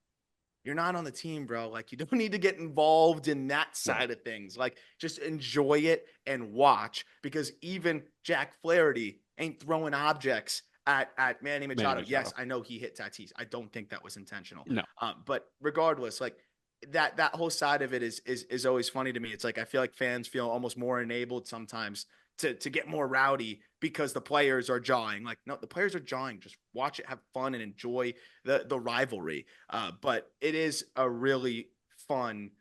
you're not on the team, bro. Like you don't need to get involved in that No, side of things. Like just enjoy it and watch, because even Jack Flaherty ain't throwing objects at Manny Manny Machado. Yes, Machado. I know he hit Tatis. I don't think that was intentional. No, But regardless, like that whole side of it is always funny to me. It's like I feel like fans feel almost more enabled sometimes to get more rowdy because the players are jawing. Like, no, the players are jawing. Just watch it, have fun, and enjoy the rivalry. But it is a really fun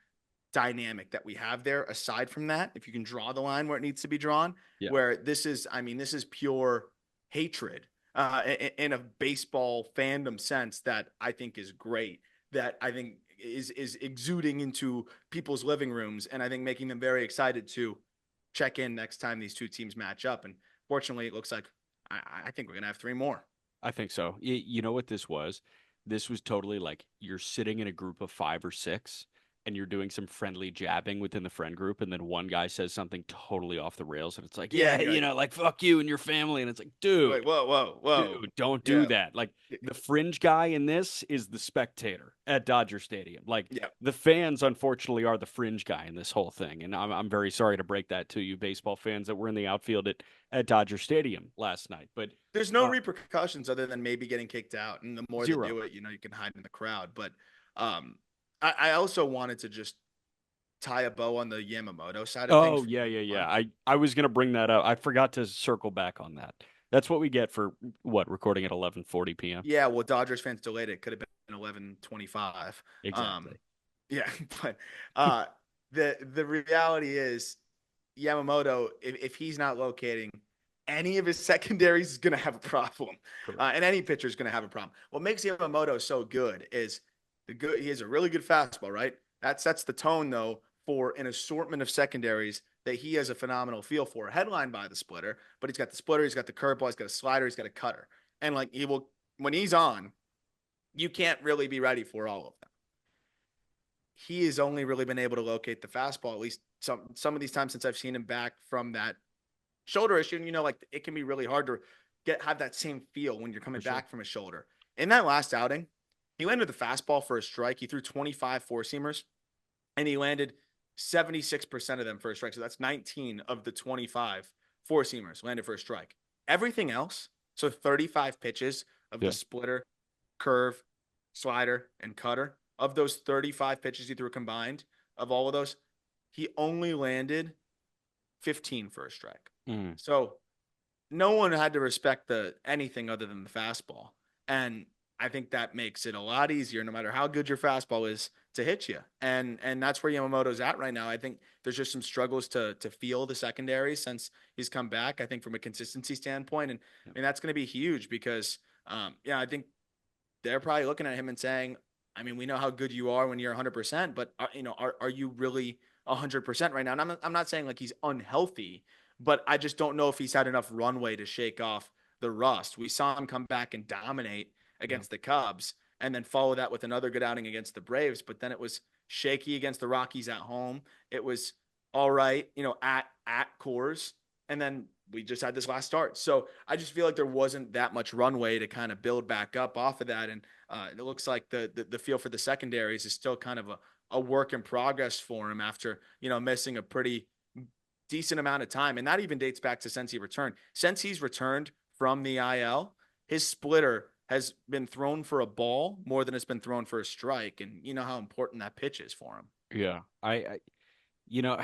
dynamic that we have there. Aside from that, if you can draw the line where it needs to be drawn, yeah, where this is pure hatred in a baseball fandom sense that I think is great. That I think is exuding into people's living rooms, and I think making them very excited to check in next time these two teams match up. And fortunately, it looks like I think we're gonna have three more. I think so. You know what this was? This was totally like you're sitting in a group of 5 or 6 and you're doing some friendly jabbing within the friend group, and then one guy says something totally off the rails, and it's like, Yeah, yeah, and you're like, like fuck you and your family, and it's like, dude, whoa, whoa, whoa, don't do yeah, that. Like the fringe guy in this is the spectator at Dodger Stadium. Like yeah. the fans, unfortunately, are the fringe guy in this whole thing. And I'm very sorry to break that to you, baseball fans that were in the outfield at Dodger Stadium last night. But There's no uh, repercussions other than maybe getting kicked out, and the more they zero. do it, you can hide in the crowd. But I also wanted to just tie a bow on the Yamamoto side of things Oh from yeah, game yeah, yeah. one. I was gonna bring that up. I forgot to circle back on that. That's what we get for what recording at 11:40 p.m. Yeah, well, Dodgers fans delayed it. Could have been 11:25. Exactly. Yeah, but uh, the reality is Yamamoto, if he's not locating, any of his secondaries is going to have a problem, Correct. and any pitcher is going to have a problem. What makes Yamamoto so good is he has a really good fastball, right? That sets the tone though for an assortment of secondaries that he has a phenomenal feel for, headlined by the splitter. But he's got the splitter, he's got the curveball, he's got a slider, he's got a cutter, and like he will when he's on, you can't really be ready for all of them. He has only really been able to locate the fastball, at least some of these times since I've seen him back from that shoulder issue. And like it can be really hard to have that same feel when you're coming For sure. back from a shoulder. In that last outing, he landed the fastball for a strike. He threw 25 four seamers, and he landed 76% of them for a strike. So that's 19 of the 25 four seamers landed for a strike. Everything else, so 35 pitches of the Yeah. splitter, curve, slider, and cutter. Of those 35 pitches he threw combined, of all of those, he only landed 15 for a strike. Mm. So no one had to respect anything other than the fastball. And I think that makes it a lot easier, no matter how good your fastball is, to hit you. And that's where Yamamoto's at right now. I think there's just some struggles to feel the secondary since he's come back. I think from a consistency standpoint, and I mean that's going to be huge because yeah, I think they're probably looking at him and saying, I mean, we know how good you are when you're 100%, but are you really 100% right now? And I'm not saying like he's unhealthy, but I just don't know if he's had enough runway to shake off the rust. We saw him come back and dominate Yeah. against the Cubs and then follow that with another good outing against the Braves, but then it was shaky against the Rockies at home. It was all right, at Coors, and then we just had this last start. So I just feel like there wasn't that much runway to kind of build back up off of that. And it looks like the feel for the secondaries is still kind of a work in progress for him after, missing a pretty decent amount of time. And that even dates back to since he returned. Since he's returned from the IL, his splitter has been thrown for a ball more than it's been thrown for a strike. And you know how important that pitch is for him. Yeah. You know,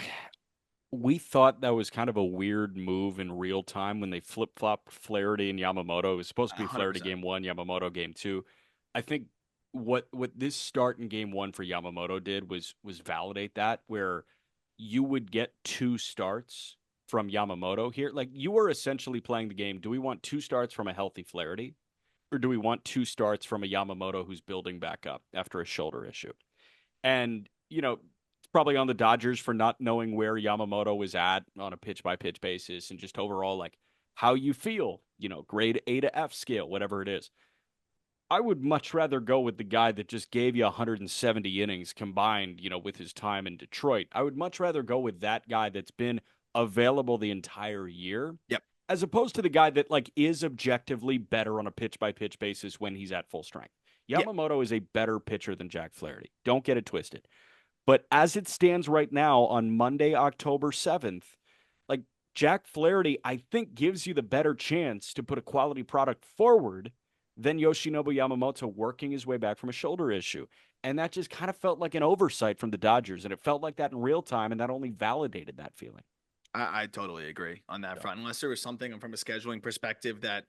we thought that was kind of a weird move in real time when they flip flopped Flaherty and Yamamoto. It was supposed to be Flaherty 100%. game one, Yamamoto game two. I think what this start in game one for Yamamoto did was validate that, where you would get 2 starts from Yamamoto here. Like you were essentially playing the game. Do we want 2 starts from a healthy Flaherty? Or do we want 2 starts from a Yamamoto who's building back up after a shoulder issue? And, it's probably on the Dodgers for not knowing where Yamamoto was at on a pitch by pitch basis and just overall, like, how you feel, grade A to F scale, whatever it is. I would much rather go with the guy that just gave you 170 innings combined, with his time in Detroit. I would much rather go with that guy that's been available the entire year Yep. as opposed to the guy that like is objectively better on a pitch by pitch basis when he's at full strength. Yeah. Yamamoto is a better pitcher than Jack Flaherty. Don't get it twisted. But as it stands right now on Monday, October 7th, like Jack Flaherty, I think gives you the better chance to put a quality product forward than Yoshinobu Yamamoto working his way back from a shoulder issue. And that just kind of felt like an oversight from the Dodgers. And it felt like that in real time. And that only validated that feeling. I totally agree on that front. Unless there was something from a scheduling perspective that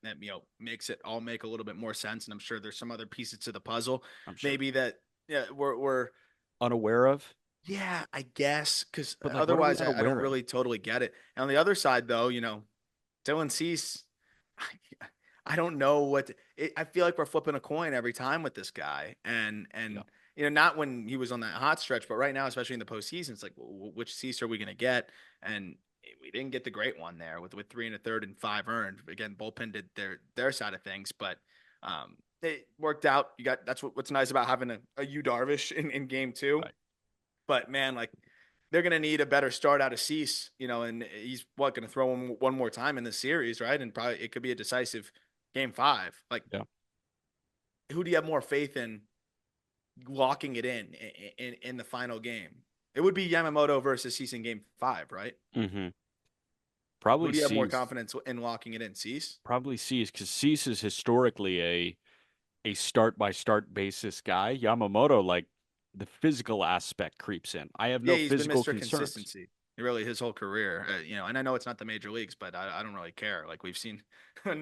makes it all make a little bit more sense, and I'm sure there's some other pieces to the puzzle, I'm sure. maybe that we're Unaware of. yeah, I guess because But like, what are we otherwise I don't unaware of? really totally get it. And on the other side, though, Dylan Cease, I don't know I feel like we're flipping a coin every time with this guy, and Yeah. not when he was on that hot stretch, but right now, especially in the postseason, it's like, which Cease are we going to get? And we didn't get the great one there with 3 1/3 and 5 earned. Again, bullpen did their side of things, but it worked out. You got that's what's nice about having a Yu Darvish in game two. Right. But man, like they're gonna need a better start out of Cease, and he's gonna throw him one more time in this series, right? And probably it could be a decisive game five. Like, Yeah. who do you have more faith in locking it in the final game? It would be Yamamoto versus Cease in game five, right? Mm-hmm. Who Probably do you have more Cease. confidence in locking it in? Cease? Probably Cease because Cease is historically a start by start basis guy. Yamamoto, like the physical aspect creeps in. I have Yeah, no he's been physical Mr. concerns. Consistency. Really, his whole career, and I know it's not the major leagues, but I don't really care. Like we've seen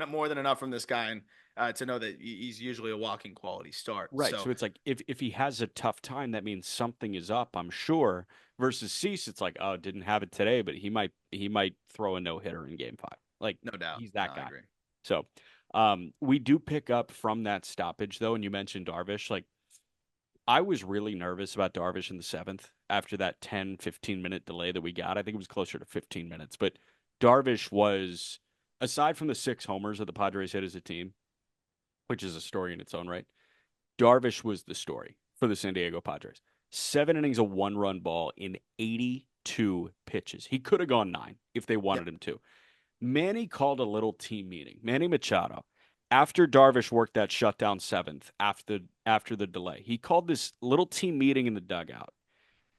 more than enough from this guy, and to know that he's usually a walking quality start. Right. So So it's like if he has a tough time, that means something is up, I'm sure. Versus Cease, it's like, oh, didn't have it today, but he might throw a no hitter in game five. Like no doubt, he's no, that I guy. agree. So we do pick up from that stoppage though, and you mentioned Darvish. Like I was really nervous about Darvish in the seventh after that 10, 15-minute delay that we got. I think it was closer to 15 minutes. But Darvish was, aside from the 6 homers that the Padres hit as a team, which is a story in its own right, Darvish was the story for the San Diego Padres. 7 innings of 1 run ball in 82 pitches. He could have gone 9 if they Yep. wanted him to. Manny called a little team meeting. Manny Machado, after Darvish worked that shutdown seventh after the delay, he called this little team meeting in the dugout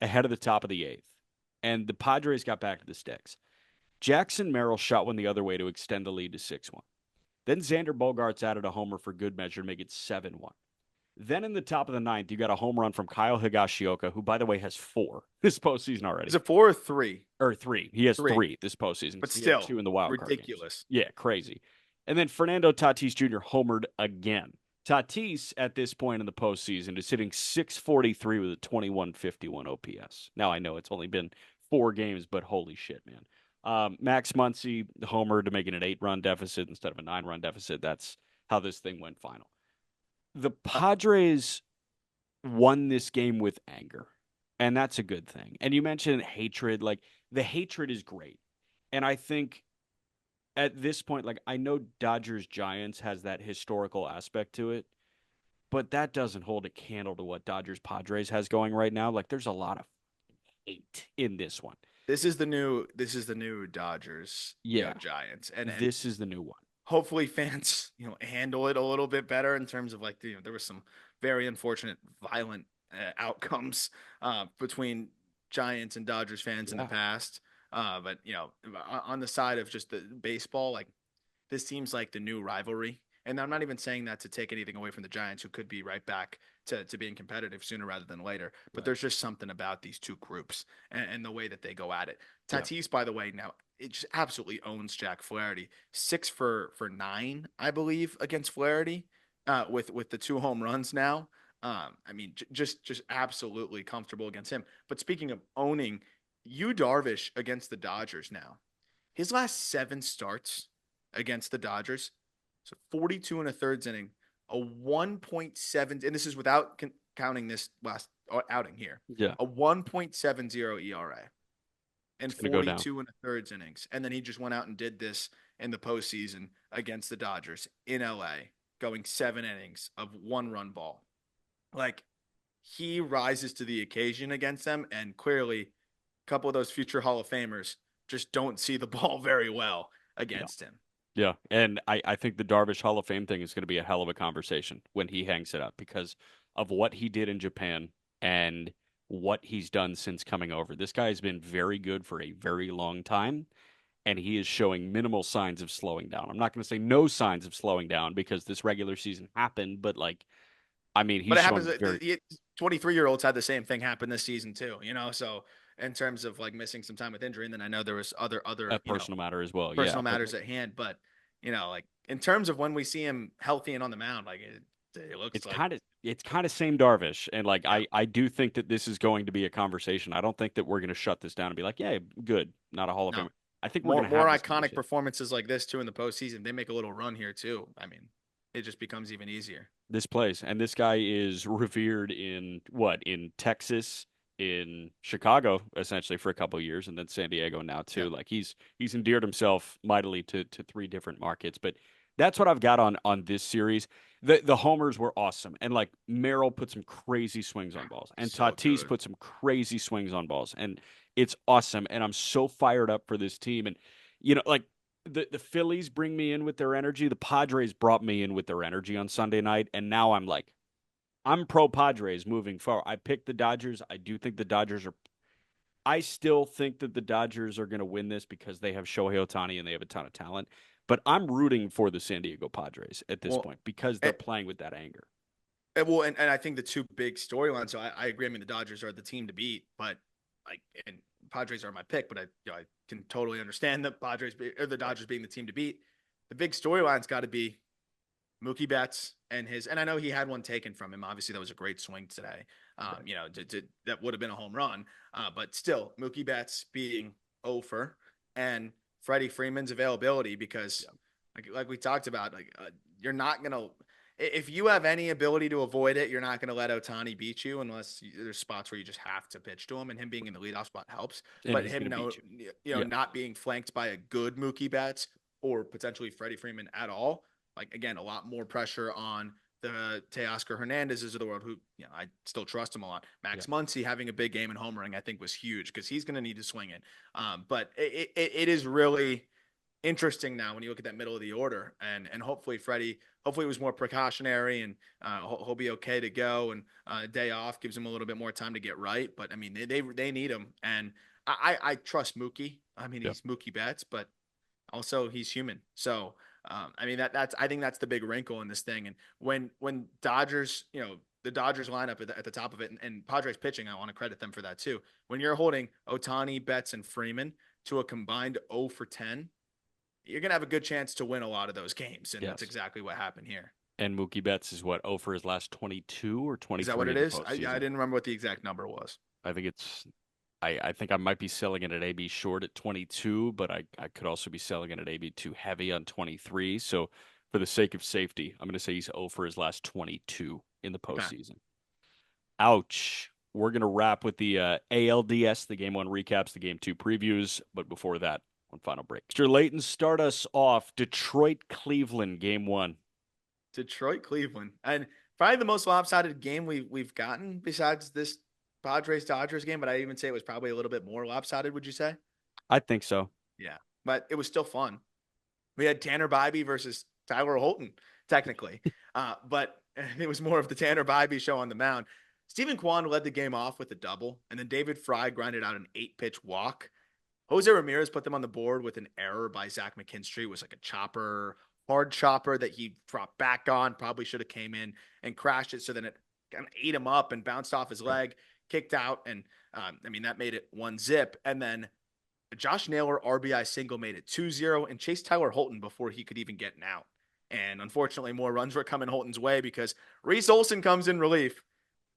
ahead of the top of the eighth, and the Padres got back to the sticks. Jackson Merrill shot one the other way to extend the lead to 6-1. Then Xander Bogaerts added a homer for good measure to make it 7-1. Then in the top of the ninth, you got a home run from Kyle Higashioka, who, by the way, has 4 this postseason Is already. it 4 or 3? Or 3. He has Three, 3 this postseason but because he had still 2 in the wild card games. ridiculous. Yeah, crazy. And then Fernando Tatis Jr. homered again. Tatis, at this point in the postseason, is hitting 643 with a 2151 OPS. Now, I know it's only been 4 games, but holy shit, man. Max Muncy homered to make it an 8-run deficit instead of a 9-run deficit. That's how this thing went final. The Uh, Padres won this game with anger, and that's a good thing. And you mentioned hatred. Like, the hatred is great. And I think at this point, like, I know Dodgers Giants has that historical aspect to it, but that doesn't hold a candle to what Dodgers Padres has going right now. Like, there's a lot of hate in this one. this is the new Dodgers, Yeah, Giants, and this is the new one. hopefully fans handle it a little bit better in terms of like there was some very unfortunate violent outcomes between Giants and Dodgers fans in the Yeah, past. But on the side of just the baseball, like this seems like the new rivalry. And I'm not even saying that to take anything away from the Giants, who could be right back to being competitive sooner rather than later. But right. there's just something about these two groups and the way that they go at it. Yeah, Tatis, by the way, now it just absolutely owns Jack Flaherty. 6 for 9, I believe, against Flaherty, with the 2 home runs now. I mean, just absolutely comfortable against him. But speaking of owning, you Darvish against the Dodgers now. His last 7 starts against the Dodgers, so 42 and a thirds inning, a 1.7, and this is without counting this last outing here, yeah. a 1.70 ERA and It's gonna go down. 42 and a thirds innings. And then he just went out and did this in the postseason against the Dodgers in LA, going 7 innings of 1 run ball. Like, he rises to the occasion against them, and clearly, a couple of those future Hall of Famers just don't see the ball very well Yeah. against him. Yeah, and I think the Darvish Hall of Fame thing is going to be a hell of a conversation when he hangs it up because of what he did in Japan and what he's done since coming over. This guy has been very good for a very long time, and he is showing minimal signs of slowing down. I'm not going to say no signs of slowing down because this regular season happened, but like, I mean, But he's it happens. showing very 23-year-olds had the same thing happen this season too. So in terms of like missing some time with injury, and then I know there was other a personal matter as well. Yeah, personal but matters at hand. But like in terms of when we see him healthy and on the mound, like it looks it's like kind of it's kind of same Darvish, and like yeah, I do think that this is going to be a conversation. I don't think that we're going to shut this down and be like, yeah, good, not a Hall of no, Famer. I think we're more going to more have this iconic conversation. performances like this too in the postseason. They make a little run here too. I mean, it just becomes even easier. This plays. And this guy is revered in what? In Texas, in Chicago, essentially for a couple of years, and then San Diego now Yeah. too. Like he's endeared himself mightily to three different markets. But that's what I've got on this series. The homers were awesome. And like Merrill put some crazy swings on balls. And So Tatis good. put some crazy swings on balls. And it's awesome. And I'm so fired up for this team. And like the Phillies bring me in with their energy. The Padres brought me in with their energy on Sunday night, and now I'm pro Padres moving forward. I picked the Dodgers. I do think the Dodgers are. I still think that the Dodgers are going to win this because they have Shohei Ohtani and they have a ton of talent. But I'm rooting for the San Diego Padres at this Well, point because they're playing with that anger. and I think the two big storylines. So I agree. I mean, the Dodgers are the team to beat, but like, and Padres are my pick. But I can totally understand the or the Right. Dodgers being the team to beat. The big storyline's got to be Mookie Betts and I know he had one taken from him. Obviously, that was a great swing today. Right. That would have been a home run. But still, Mookie Betts being over and Freddie Freeman's availability because, Yeah. like we talked about, you're not gonna if you have any ability to avoid it, you're not going to let Otani beat you unless there's spots where you just have to pitch to him, and him being in the leadoff spot helps. And But he's him, going to beat you. Yeah. not being flanked by a good Mookie Betts or potentially Freddie Freeman at all, like again, a lot more pressure on the Teoscar Hernandez's of the world, who I still trust him a lot. Yeah. Max Muncy having a big game and homering, I think, was huge because he's going to need to swing it. But it is really interesting now when you look at that middle of the order, and hopefully Freddie, hopefully it was more precautionary, and he'll be okay to go, and day off gives him a little bit more time to get right. But I mean, they need him, and I trust Mookie. I mean, Yeah. he's Mookie Betts, but also he's human. So I mean that's I think that's the big wrinkle in this thing. And when Dodgers, the Dodgers lineup at the top of it, and Padres pitching, I want to credit them for that too. When you're holding Otani, Betts, and Freeman to a combined 0 for 10, you're going to have a good chance to win a lot of those games. And that's Yes. exactly what happened here. And Mookie Betts is what, 0 for his last 22 or Is that what 23 it in the is? I postseason? didn't remember what the exact number was. I think it's I think I might be selling it at AB short at 22, but I could also be selling it at AB too heavy on 23. So for the sake of safety, I'm going to say he's 0 for his last 22 in the Okay. postseason. Ouch. We're going to wrap with the ALDS, the game one recaps, the game two previews. But before that, one final break. Mr. Layton, start us off. Detroit, Cleveland, game one. Detroit, Cleveland. And probably the most lopsided game we've gotten besides this Padres Dodgers game, but I even say it was probably a little bit more lopsided, would you say? I think so. Yeah. But it was still fun. We had Tanner Bybee versus Tyler Holton, technically. But it was more of the Tanner Bybee show on the mound. Stephen Kwan led the game off with a double, and then David Fry grinded out an 8-pitch walk. Jose Ramirez put them on the board with an error by Zach McKinstry. It was like a chopper, hard chopper that he dropped back on, probably should have came in and crashed it. So then it kind of ate him up and bounced off his leg, kicked out. And I mean, that made it 1-0. And then Josh Naylor RBI single made it 2-0 and chased Tyler Holton before he could even get an out. And unfortunately, more runs were coming Holton's way because Reese Olson comes in relief.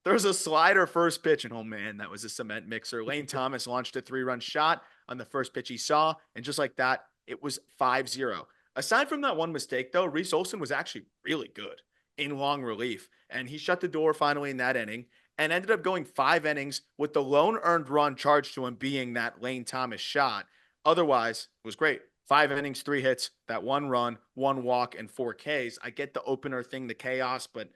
There's a slider first pitch, and oh man, that was a cement mixer. Lane Thomas launched a 3-run shot on the first pitch he saw, and just like that, it was 5-0. Aside from that one mistake, though, Reese Olson was actually really good in long relief, and he shut the door finally in that inning and ended up going 5 innings with the lone earned run charged to him being that Lane Thomas shot. Otherwise, it was great. 5 innings, 3 hits, that 1 run, 1 walk, and 4 Ks. I get the opener thing, the chaos, but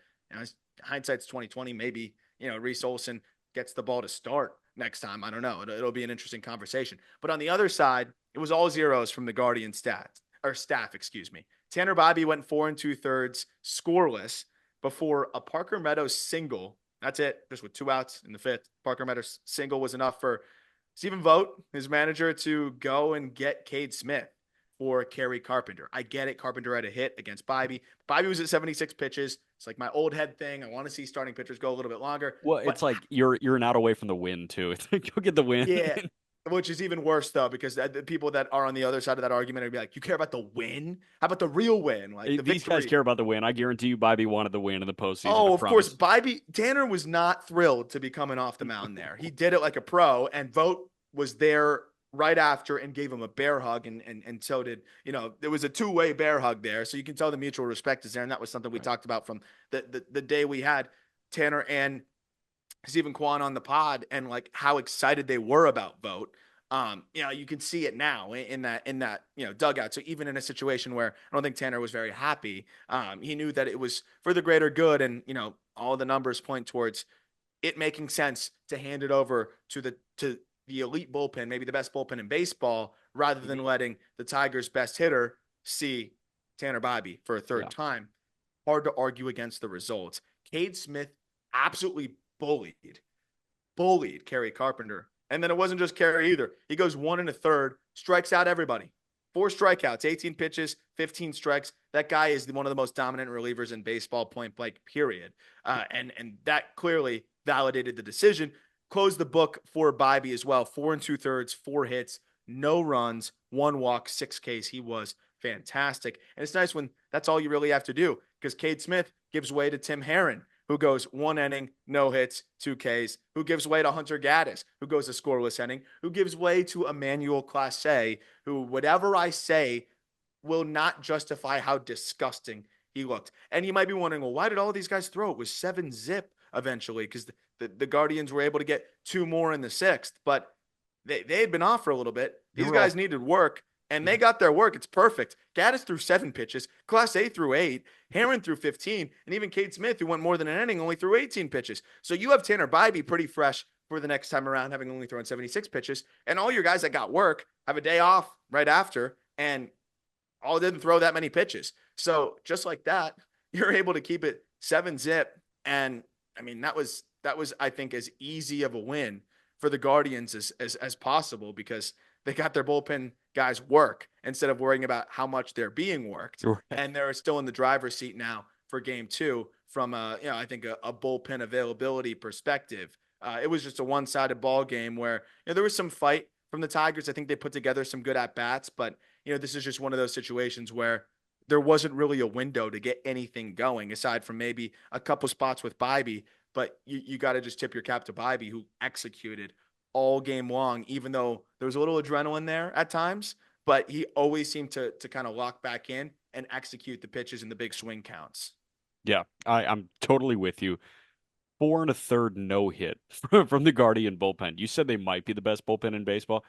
hindsight's 2020. Maybe Reese Olson gets the ball to start next time. I don't know. It'll be an interesting conversation. But on the other side, it was all zeros from the Guardian staff. Excuse me. Tanner Bybee went 4 2/3 scoreless before a Parker Meadows single. That's it. Just with 2 outs in the fifth. Parker Meadows single was enough for Stephen Vogt, his manager, to go and get Cade Smith for Kerry Carpenter. I get it. Carpenter had a hit against Bybee. Bybee was at 76 pitches. It's like my old head thing. I want to see starting pitchers go a little bit longer. Well, But it's like you're an out away from the win too. It's like go get the win. yeah, which is even worse though, because the people that are on the other side of that argument are be like, you care about the win? How about the real win? Like the These guys victory. care about the win. I guarantee you, Bobby wanted the win in the postseason. I Oh, of course. promise. Tanner was not thrilled to be coming off the mound there. He did it like a pro, and Vogt was there right after and gave him a bear hug, and so did, there was a two-way bear hug there, so you can tell the mutual respect is there, and that was something we Right. talked about from the day we had Tanner and Stephen Kwan on the pod, and like how excited they were about Vogt. You can see it now in that dugout. So even in a situation where I don't think Tanner was very happy, he knew that it was for the greater good, and all the numbers point towards it making sense to hand it over to the elite bullpen, maybe the best bullpen in baseball, rather than Mhm. letting the Tigers' best hitter see Tanner Bybee for a third Yeah. time. Hard to argue against the results. Cade Smith absolutely bullied Kerry Carpenter. And then it wasn't just Kerry either. He goes 1 1/3, strikes out everybody. 4 strikeouts, 18 pitches, 15 strikes. That guy is one of the most dominant relievers in baseball, point blank, period. And that clearly validated the decision. Closed the book for Bybee as well. 4 2/3, 4 hits, no runs, 1 walk, 6 Ks. He was fantastic. And it's nice when that's all you really have to do, because Cade Smith gives way to Tim Herron, who goes 1 inning, no hits, 2 Ks, who gives way to Hunter Gaddis, who goes a scoreless inning, who gives way to Emmanuel Clase, who, whatever I say, will not justify how disgusting he looked. And you might be wondering, well, why did all these guys throw? It was 7-zip eventually, because the Guardians were able to get 2 more in the sixth, but they had been off for a little bit. They These were all. guys needed work, and they Mhm. got their work. It's perfect. Gaddis threw 7 pitches, Class A threw 8, Herron threw 15, and even Cade Smith, who went more than an inning, only threw 18 pitches. So you have Tanner Bybee pretty fresh for the next time around, having only thrown 76 pitches, and all your guys that got work have a day off right after, and all didn't throw that many pitches. So just like that, you're able to keep it 7-zip. And I mean, that was I think as easy of a win for the Guardians as possible, because they got their bullpen guys work instead of worrying about how much they're being worked. Right. And they're still in the driver's seat now for game 2 from I think a bullpen availability perspective. It was just a one-sided ball game where there was some fight from the Tigers. I think they put together some good at bats, but this is just one of those situations where there wasn't really a window to get anything going aside from maybe a couple spots with Bybee. But you got to just tip your cap to Bybee, who executed all game long, even though there was a little adrenaline there at times. But he always seemed to kind of lock back in and execute the pitches in the big swing counts. Yeah. I'm totally with you. 4 1/3 no hit from the Guardian bullpen. You said they might be the best bullpen in baseball.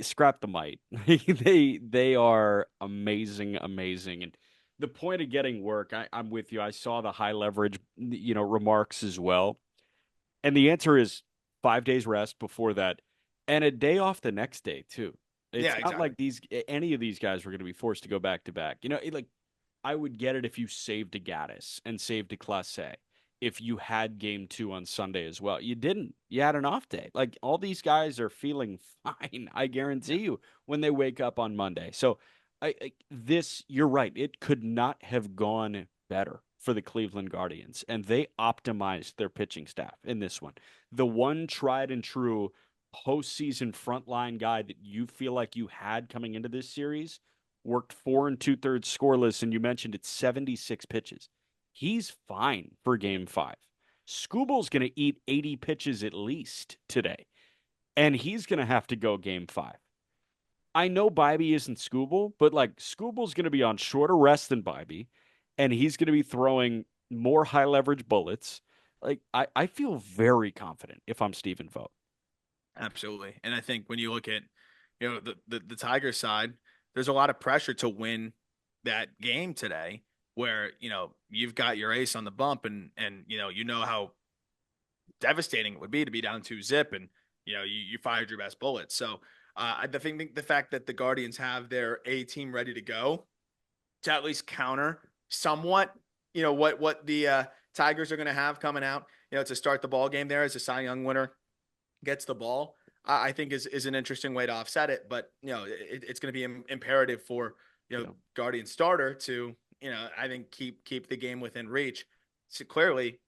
Scrap the might. They are amazing, amazing. And the point of getting work, I'm with you. I saw the high leverage, remarks as well. And the answer is 5 days rest before that, and a day off the next day too. It's Yeah, not exactly. like any of these guys were going to be forced to go back to back. Like I would get it if you saved a Gaddis and saved a Clase. If you had game 2 on Sunday as well, you didn't. You had an off day. Like all these guys are feeling fine. I guarantee Yeah. you when they wake up on Monday. So, you're right. It could not have gone better for the Cleveland Guardians, and they optimized their pitching staff in this one. The one tried and true postseason frontline guy that you feel like you had coming into this series worked 4 2/3 scoreless, and you mentioned it's 76 pitches. He's fine for game 5. Skubal's going to eat 80 pitches at least today, and he's going to have to go game 5. I know Bybee isn't Skubal, but like Skubal's going to be on shorter rest than Bybee, and he's going to be throwing more high leverage bullets. Like I feel very confident if I'm Stephen Vogt. Absolutely. And I think when you look at, the Tigers side, there's a lot of pressure to win that game today, where, you've got your ace on the bump, and you know how devastating it would be to be down 2-zip, and you fired your best bullet. So I think the fact that the Guardians have their A team ready to go to at least counter somewhat, what the Tigers are going to have coming out, to start the ball game there as a Cy Young winner gets the ball, I think is an interesting way to offset it. But it's going to be imperative for Yeah. Guardian starter to I think keep the game within reach. So clearly,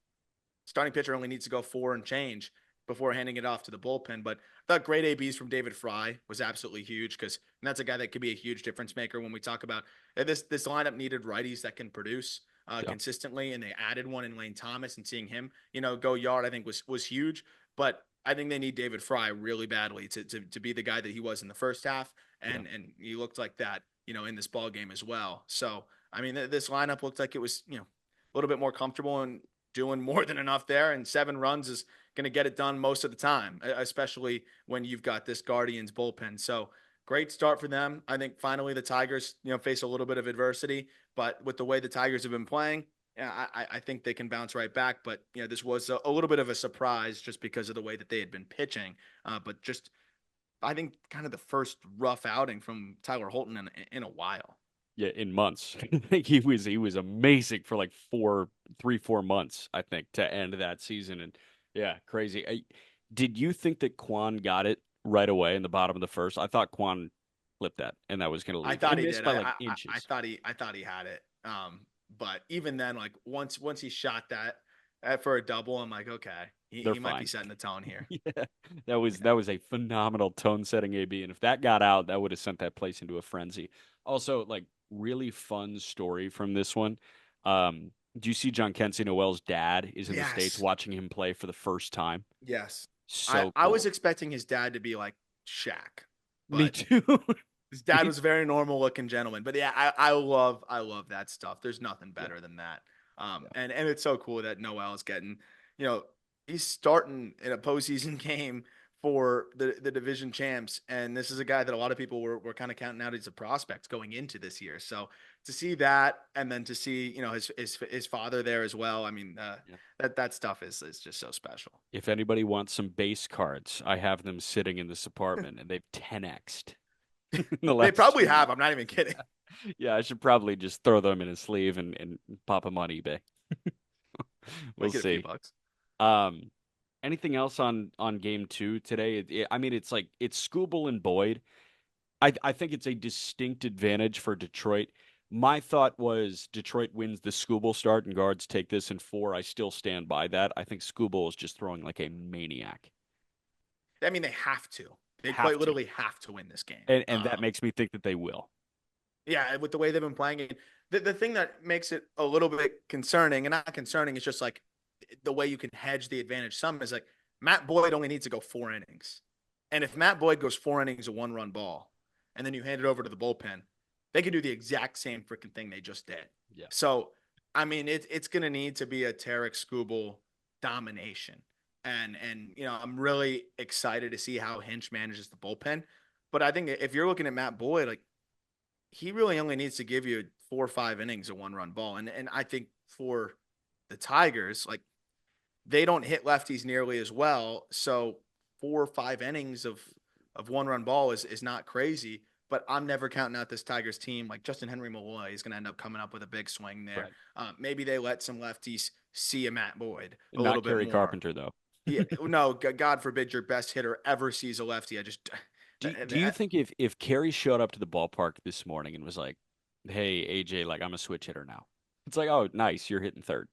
starting pitcher only needs to go 4 and change before handing it off to the bullpen. But I thought great ABs from David Fry was absolutely huge, because that's a guy that could be a huge difference maker when we talk about this lineup needed righties that can produce Yeah. consistently, and they added one in Lane Thomas, and seeing him go yard I think was huge. But I think they need David Fry really badly to be the guy that he was in the first half, Yeah. and he looked like that, in this ball game as well. So I mean, this lineup looked like it was, a little bit more comfortable and doing more than enough there. And 7 runs is going to get it done most of the time, especially when you've got this Guardians bullpen. So great start for them. I think finally the Tigers, face a little bit of adversity, but with the way the Tigers have been playing, yeah, I think they can bounce right back. But this was a little bit of a surprise just because of the way that they had been pitching. But just I think kind of the first rough outing from Tyler Holton in a while. Yeah, in months. I think he was amazing for like 4 months, I think, to end that season. And yeah, crazy. Did you think that Quan got it right away in the bottom of the first? I thought Quan flipped that and that was going to I leave. It thought he missed did. by like I inches. thought he had it. But even then, like once he shot that for a double, I'm like, okay, They're he might be fine. setting the tone here. Yeah, that was Yeah. that was a phenomenal tone-setting AB, and if that got out, that would have sent that place into a frenzy. Also, like really fun story from this one. Do you see John Kensey Noel's dad is in the States Yes. watching him play for the first time? Yes. So I was cool. expecting his dad to be like Shaq, Me but too. his dad Me was a very normal looking gentleman. But yeah, I love that stuff. There's nothing Yeah, better than that. yeah. And it's so cool that Noel is getting, you know, he's starting in a postseason game for the division champs. And this is a guy that a lot of people were kind of counting out as a prospect going into this year. So to see that, and then to see, his father there as well. I mean, Yeah. that stuff is just so special. If anybody wants some base cards, I have them sitting in this apartment, and they've 10x'd in the They last probably 2 years. have. I'm not even kidding. Yeah, I should probably just throw them in a sleeve and pop them on eBay. We'll Might get a few see. bucks. Um, Anything else on game two today? I mean, it's like it's Skubal and Boyd. I think it's a distinct advantage for Detroit. My thought was Detroit wins the Skubal start and guards take this in four. I still stand by that. I think Skubal is just throwing like a maniac. I mean, they have to. They quite Have to. literally have to win this game. And that makes me think that they will. Yeah, with the way they've been playing it, the thing that makes it a little bit concerning, and not concerning, is just like the way you can hedge the advantage. Some is like Matt Boyd only needs to go 4 innings, and if Matt Boyd goes 4 innings, a 1-run ball, and then you hand it over to the bullpen, they can do the exact same freaking thing they just did. Yeah. So, I mean, it's going to need to be a Tarek Skubal domination, and I'm really excited to see how Hinch manages the bullpen. But I think if you're looking at Matt Boyd, like he really only needs to give you 4 or 5 innings of 1-run ball. And I think for the Tigers, like they don't hit lefties nearly as well. So 4 or 5 innings of 1-run ball is not crazy. But I'm never counting out this Tigers team. Like Justin Henry Malloy is going to end up coming up with a big swing there. Right. Maybe they let some lefties see a Matt Boyd a little Not bit Kerry more. Carpenter though. Yeah, no, God forbid your best hitter ever sees a lefty. I just Do you think if Kerry showed up to the ballpark this morning and was like, "Hey AJ, like I'm a switch hitter now," it's like, "Oh, nice, you're hitting third."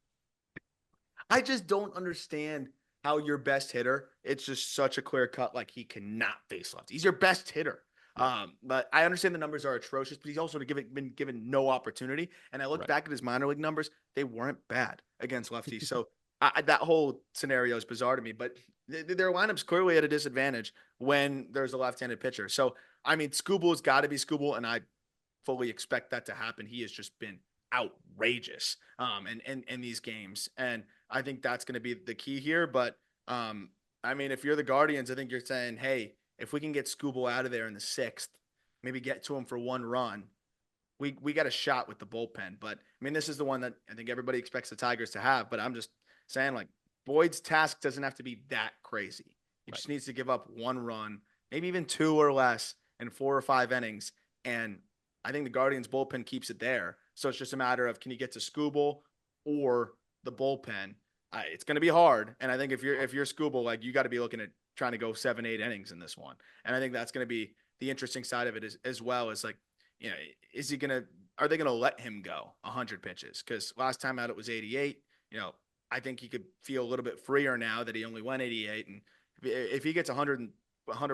I just don't understand how your best hitter, it's just such a clear cut, like he cannot face lefty. He's your best hitter. Yeah. But I understand the numbers are atrocious, but he's also been given no opportunity. And I look Right. back at his minor league numbers, they weren't bad against lefties. So that whole scenario is bizarre to me, but their lineup's clearly at a disadvantage when there's a left-handed pitcher. So, I mean, Skubal's got to be Skubal, and I fully expect that to happen. He has just been outrageous in these games. And I think that's going to be the key here. But I mean, if you're the Guardians, I think you're saying, hey, if we can get Skubal out of there in the sixth, maybe get to him for 1 run, we got a shot with the bullpen. But I mean, this is the one that I think everybody expects the Tigers to have. But I'm just saying, like, Boyd's task doesn't have to be that crazy. He Right. just needs to give up 1 run, maybe even 2 or less in 4 or 5 innings. And I think the Guardians bullpen keeps it there. So it's just a matter of can you get to Skubal or the bullpen. It's going to be hard, and I think if you're Skubal, like you got to be looking at trying to go 7, 8 innings in this one, and I think that's going to be the interesting side of it as well as like, is he going to are they going to let him go 100 pitches? Because last time out it was 88. I think he could feel a little bit freer now that he only went 88, and if he gets 100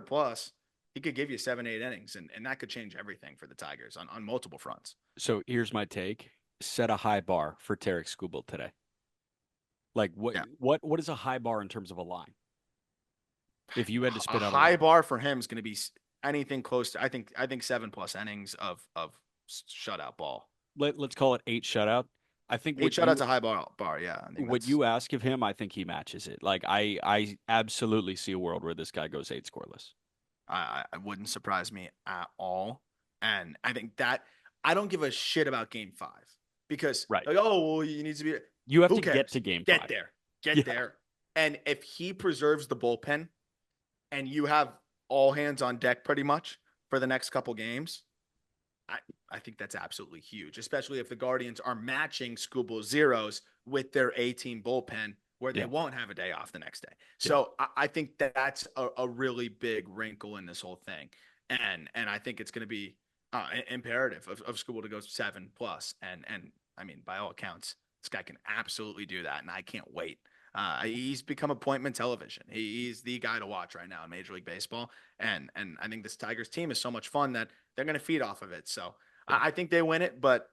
plus, he could give you 7, 8 innings, and that could change everything for the Tigers on multiple fronts. So here's my take: set a high bar for Tarek Skubal today. Like what Yeah. what what is a high bar in terms of a line? If you had to A spit out a high line, bar for him is going to be anything close to. I think 7+ innings of shutout ball. let's call it 8 shutout. I think 8 shutouts a high bar. Yeah, I think what that's. you ask of him, I think he matches it. Like I absolutely see a world where this guy goes 8 scoreless. I wouldn't surprise me at all. And I think that I don't give a shit about Game 5 because Right. like, oh well, you need to be. You have Who to get cares? to game Get 5. there, get Yeah. there. And if he preserves the bullpen, and you have all hands on deck pretty much for the next couple games, I, I think that's absolutely huge, especially if the Guardians are matching Scuba Zeros with their A-team bullpen where they Yeah. won't have a day off the next day. Yeah. So I think that's a really big wrinkle in this whole thing. And I think it's going to be imperative of Scuba to go 7+. And I mean, by all accounts, this guy can absolutely do that. And I can't wait. He's become appointment television. He's the guy to watch right now in Major League Baseball. And I think this Tigers team is so much fun that they're going to feed off of it. So Yeah. I think they win it, but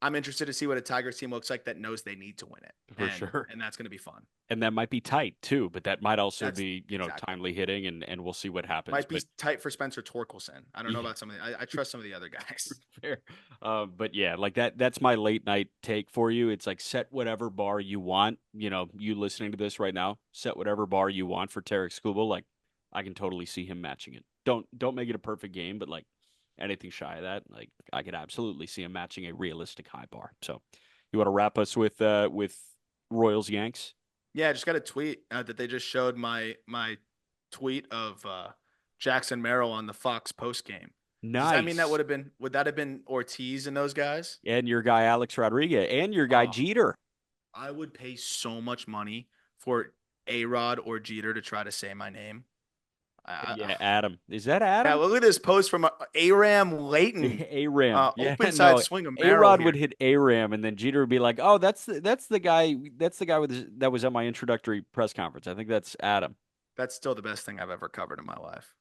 I'm interested to see what a Tigers team looks like that knows they need to win it, For and sure. and that's going to be fun. And that might be tight too, but that might also That's be, exactly timely hitting and we'll see what happens. might be But tight for Spencer Torkelson. I don't know yeah, about some of the. I trust some of the other guys. fair. But yeah, like that's my late night take for you. It's like set whatever bar you want. You listening to this right now, set whatever bar you want for Tarek Skubal. Like I can totally see him matching it. Don't make it a perfect game, but like anything shy of that, like I could absolutely see him matching a realistic high bar. So you want to wrap us with Royals Yanks? Yeah, I just got a tweet that they just showed my tweet of Jackson Merrill on the Fox post game. Does that mean that Nice. would that have been Ortiz and those guys? And your guy Alex Rodriguez and your guy Oh, Jeter. I would pay so much money for A Rod or Jeter to try to say my name. Yeah, Adam. Is that Yeah, Adam? look at this post from Aram Leighton. Aram. Yeah, Open side no. swing of A Merrill Rod would here. hit Aram, and then Jeter would be like, "Oh, that's the guy that was at my introductory press conference. I think that's Adam." That's still the best thing I've ever covered in my life.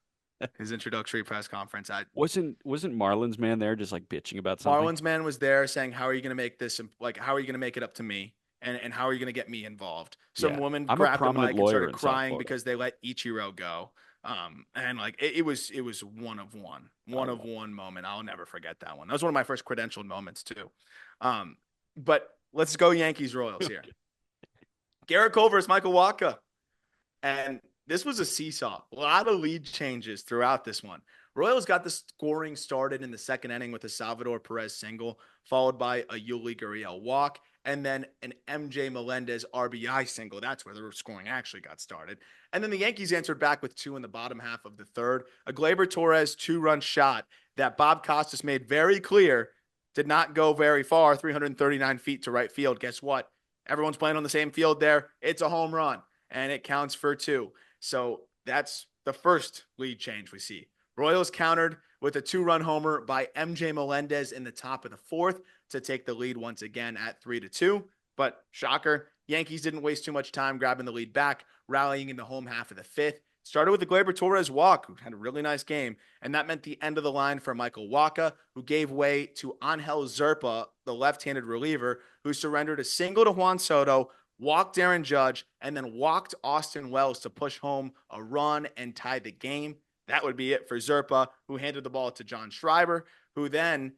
His introductory press conference. Wasn't Marlins man there just like bitching about something? Marlins man was there saying, "How are you going to make this? Like, how are you going to make it up to me? And how are you going to get me involved?" Some Yeah, woman I'm a grabbed the prominent mic and lawyer started in South crying Florida. because they let Ichiro go. And like it was I one of love. one moment. I'll never forget that one. That was one of my first credentialed moments too. But let's go Yankees Royals here. Garrett Cole versus Michael Wacha. And this was a seesaw. A lot of lead changes throughout this one. Royals got the scoring started in the second inning with a Salvador Perez single, followed by a Yuli Gurriel walk, and then an MJ Melendez RBI single. That's where the scoring actually got started. And then the Yankees answered back with two in the bottom half of the third. A Gleyber Torres 2-run shot that Bob Costas made very clear did not go very far, 339 feet to right field. Guess what? Everyone's playing on the same field there. It's a home run, and it counts for two. So that's the first lead change we see. Royals countered with a 2-run homer by MJ Melendez in the top of the fourth to take the lead once again at 3-2. But shocker, Yankees didn't waste too much time grabbing the lead back, rallying in the home half of the fifth. Started with the Gleyber Torres walk, who had a really nice game, and that meant the end of the line for Michael Wacha, who gave way to Angel Zerpa, the left-handed reliever, who surrendered a single to Juan Soto, walked Aaron Judge, and then walked Austin Wells to push home a run and tie the game. That would be it for Zerpa, who handed the ball to John Schreiber, who then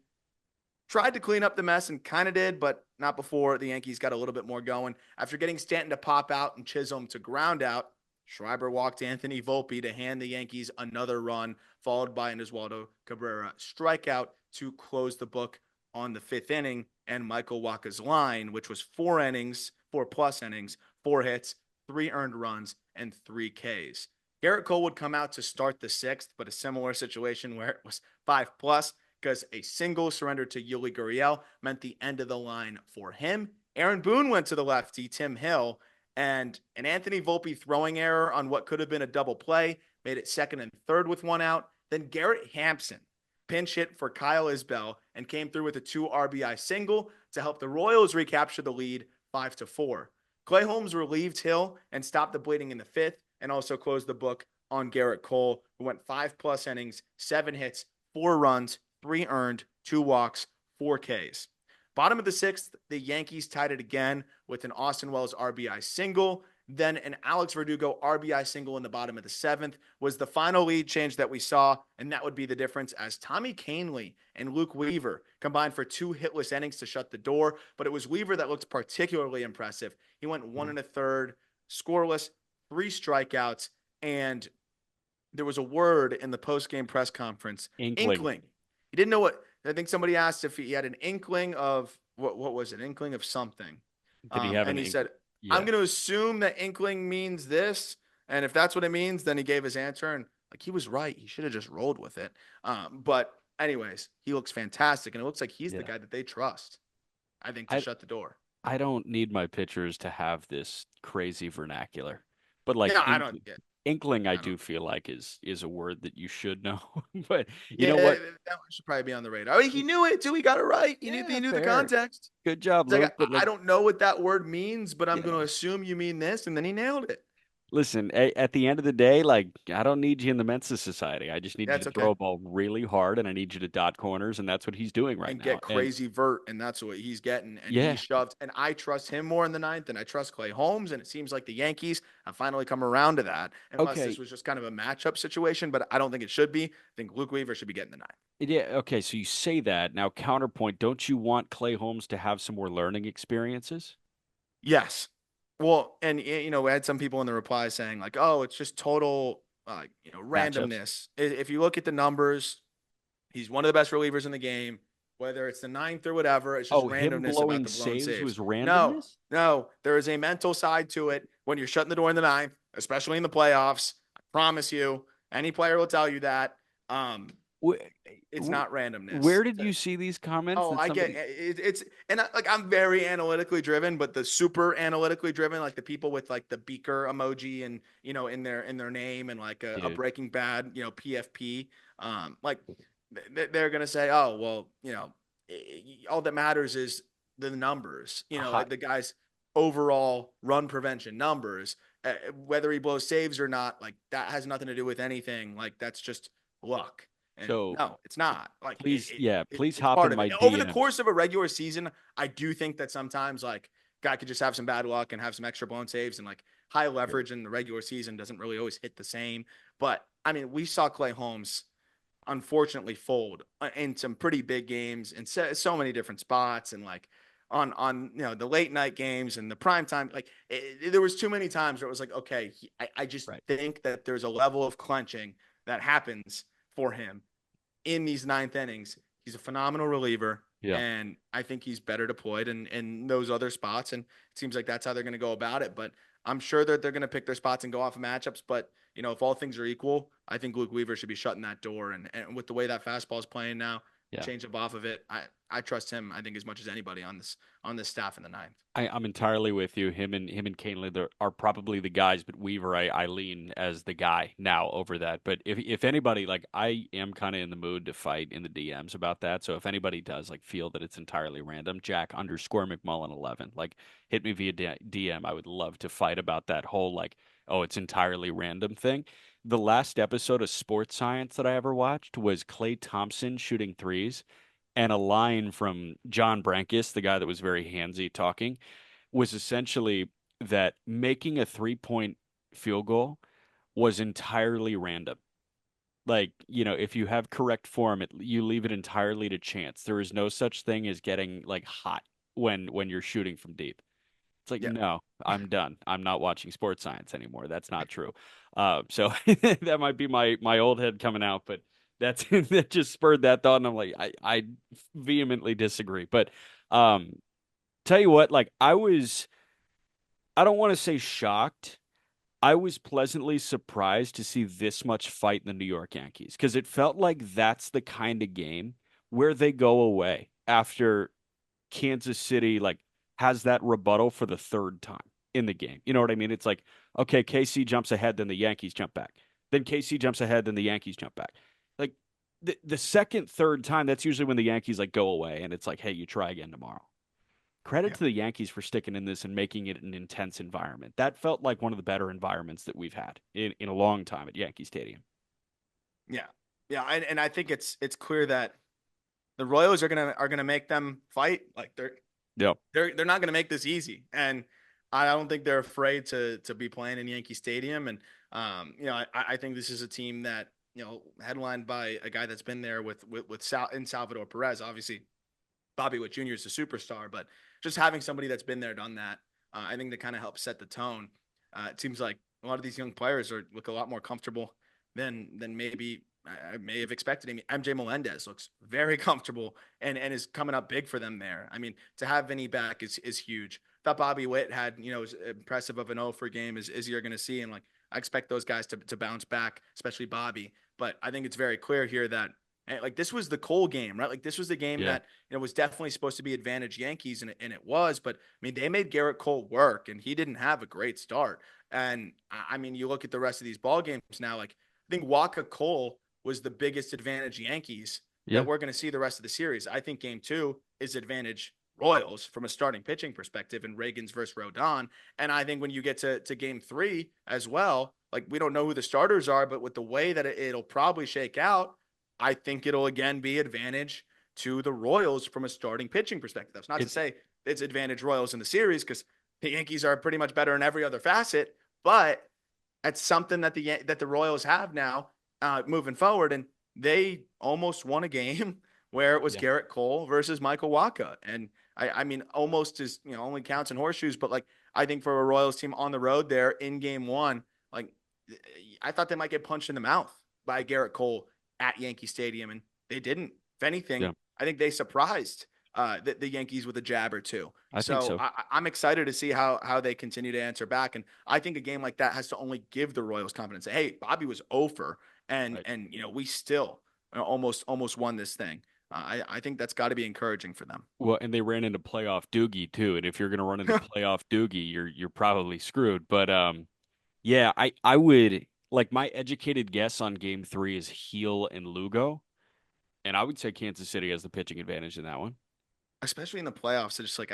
tried to clean up the mess and kind of did, but not before the Yankees got a little bit more going. After getting Stanton to pop out and Chisholm to ground out, Schreiber walked Anthony Volpe to hand the Yankees another run, followed by an Oswaldo Cabrera strikeout to close the book on the fifth inning. And Michael Wacha's line, which was 4+ innings, 4 hits, 3 earned runs, and 3 Ks. Garrett Cole would come out to start the sixth, but a similar situation where it was 5+ because a single surrender to Yuli Gurriel meant the end of the line for him. Aaron Boone went to the lefty, Tim Hill, and an Anthony Volpe throwing error on what could have been a double play made it second and third with one out. Then Garrett Hampson pinch hit for Kyle Isbell and came through with a 2 RBI single to help the Royals recapture the lead 5-4. Clay Holmes relieved Hill and stopped the bleeding in the fifth and also closed the book on Garrett Cole, who went 5+ innings, 7 hits, 4 runs, 3 earned, 2 walks, 4 Ks. Bottom of the sixth, the Yankees tied it again with an Austin Wells RBI single. Then an Alex Verdugo RBI single in the bottom of the seventh was the final lead change that we saw, and that would be the difference as Tommy Kahnle and Luke Weaver combined for 2 hitless innings to shut the door. But it was Weaver that looked particularly impressive. He went 1 1/3, scoreless, 3 strikeouts, and there was a word in the post-game press conference, Inkling. inkling. He didn't know what. I think somebody asked if he had an inkling of what was it? Inkling of something. Did he have And an he ink? said, I'm Yeah. going to assume that inkling means this. And if that's what it means, then he gave his answer. And like he was right. He should have just rolled with it. But, anyways, he looks fantastic. And it looks like he's the Yeah. guy that they trust, I think, to I shut the door. I don't need my pitchers to have this crazy vernacular, but like Yeah, I don't get. inkling, I I don't. do feel like is a word that you should know. But you Yeah, know what? that one should probably be on the radar. I mean, he knew it too. He got it right. Yeah, He knew the fair. context. Good job, It's like Luke. But I like, don't know what that word means, but I'm going yeah. to assume you mean this, and then he nailed it. Listen, at the end of the day, like I don't need you in the Mensa Society. I just need you That's to okay. throw a ball really hard, and I need you to dot corners, and that's what he's doing right And now. get And crazy vert, and that's what he's getting. And he yeah, shoved. And I trust him more in the ninth than I trust Clay Holmes. And it seems like the Yankees have finally come around to that, unless this okay, was just kind of a matchup situation. But I don't think it should be. I think Luke Weaver should be getting the ninth. yeah, okay. So you say that now. Counterpoint: don't you want Clay Holmes to have some more learning experiences? Yes. Well, and we had some people in the reply saying like, "Oh, it's just total, Matchups. randomness." If you look at the numbers, he's one of the best relievers in the game. Whether it's the ninth or whatever, it's just Oh, him randomness about blowing the blown saves saves. was No, randomness? no, there is a mental side to it when you're shutting the door in the ninth, especially in the playoffs. I promise you, any player will tell you that. Um, Wh- it's not randomness. Where did you see these comments Oh, that I get somebody? it, it's and like I'm very analytically driven, but the super analytically driven, like the people with like the beaker emoji and in their name and like a Dude, Breaking Bad, PFP, like they're gonna say, oh well, all that matters is the numbers, hot. like the guy's overall run prevention numbers, whether he blows saves or not, like that has nothing to do with anything. Like that's just luck. And So no, it's not. Like please, yeah, please it's hop part in of it. my Over the DMs. course of a regular season, I do think that sometimes like guy could just have some bad luck and have some extra blown saves and like high Sure. leverage in the regular season doesn't really always hit the same. But I mean, we saw Clay Holmes unfortunately fold in some pretty big games in so many different spots and like on the late night games and the prime time, like there was too many times where it was like, okay, I just Right. think that there's a level of clenching that happens for him in these ninth innings. He's a phenomenal reliever, Yeah. and I think he's better deployed in those other spots. And it seems like that's how they're going to go about it. But I'm sure that they're going to pick their spots and go off of matchups. But if all things are equal, I think Luke Weaver should be shutting that door. And with the way that fastball is playing now, Yeah. change up off of it. I trust him. I think as much as anybody on this staff in the ninth. I'm entirely with you. Him and Kahnle are probably the guys, but Weaver, I lean as the guy now over that. But if anybody, like I am kind of in the mood to fight in the DMs about that. So if anybody does like feel that it's entirely random, Jack underscore McMullen 11, like hit me via DM. I would love to fight about that whole like, oh, it's entirely random thing. The last episode of Sports Science that I ever watched was Clay Thompson shooting threes, and a line from John Brankus, the guy that was very handsy talking, was essentially that making a 3 point field goal was entirely random. Like, if you have correct form, you leave it entirely to chance. There is no such thing as getting like hot when you're shooting from deep. It's like, Yeah. no, I'm done. I'm not watching sports science anymore. That's not true. So that might be my old head coming out, but that's that just spurred that thought, and I'm like, I vehemently disagree. But um, tell you what, like I don't want to say shocked. I was pleasantly surprised to see this much fight in the New York Yankees because it felt like that's the kind of game where they go away after Kansas City like has that rebuttal for the third time in the game. You know what I mean? It's like, okay, KC jumps ahead, then the Yankees jump back. Then KC jumps ahead, then the Yankees jump back. Like the second, third time, that's usually when the Yankees like go away and it's like, hey, you try again tomorrow. Credit Yeah. to the Yankees for sticking in this and making it an intense environment. That felt like one of the better environments that we've had in a long time at Yankee Stadium. Yeah. Yeah. And I think it's clear that the Royals are gonna make them fight. Like they're Yep. they're they're not gonna make this easy. And I don't think they're afraid to be playing in Yankee Stadium, and I think this is a team that headlined by a guy that's been there with Salvador Perez. Obviously, Bobby Witt Jr. is a superstar, but just having somebody that's been there, done that, I think that kind of helps set the tone. It seems like a lot of these young players look a lot more comfortable than maybe I may have expected. I mean, MJ Melendez looks very comfortable and is coming up big for them there. I mean, to have Vinny back is huge. Thought Bobby Witt had as impressive of an 0 for game as you're going to see, and like I expect those guys to bounce back, especially Bobby. But I think it's very clear here that like this was the Cole game, right? Like this was the game Yeah. that was definitely supposed to be advantage Yankees, and it was. But I mean, they made Garrett Cole work, and he didn't have a great start. And I mean, you look at the rest of these ball games now. Like I think Waka Cole was the biggest advantage Yankees that Yeah. we're going to see the rest of the series. I think Game 2 is advantage Royals from a starting pitching perspective, and Reagan's versus Rodon. And I think when you get to Game 3 as well, like we don't know who the starters are, but with the way that it'll probably shake out, I think it'll again be advantage to the Royals from a starting pitching perspective. That's not to It's say it's advantage Royals in the series because the Yankees are pretty much better in every other facet, but that's something that the Royals have now moving forward, and they almost won a game where it was yeah. Garrett Cole versus Michael Waka, and I mean almost is only counts in horseshoes, but like I think for a Royals team on the road there in Game 1, like I thought they might get punched in the mouth by Garrett Cole at Yankee Stadium, and they didn't. If anything, Yeah. I think they surprised the Yankees with a jab or two. I think So so. I'm excited to see how they continue to answer back, and I think a game like that has to only give the Royals confidence. Say, hey, Bobby was over, and Right. and we still almost won this thing. I think that's got to be encouraging for them. Well, and they ran into playoff Doogie too. And if you're going to run into playoff Doogie, you're probably screwed. But yeah, I would like my educated guess on Game 3 is Heel and Lugo, and I would say Kansas City has the pitching advantage in that one. Especially in the playoffs. It's just like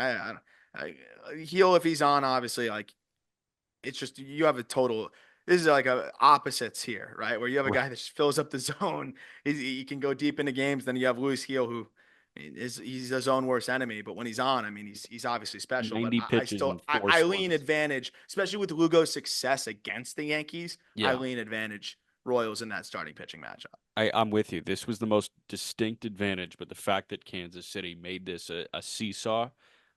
Heel if he's on, obviously like it's just you have a total. This is like a opposites here, right? Where you have a Right. guy that just fills up the zone. He can go deep into games. Then you have Luis Heel, who he's his own worst enemy. But when he's on, I mean, he's obviously special. But 90 I pitches still and four I lean slugs. advantage, especially with Lugo's success against the Yankees. I Yeah. lean advantage Royals in that starting pitching matchup. I'm with you. This was the most distinct advantage, but the fact that Kansas City made this a seesaw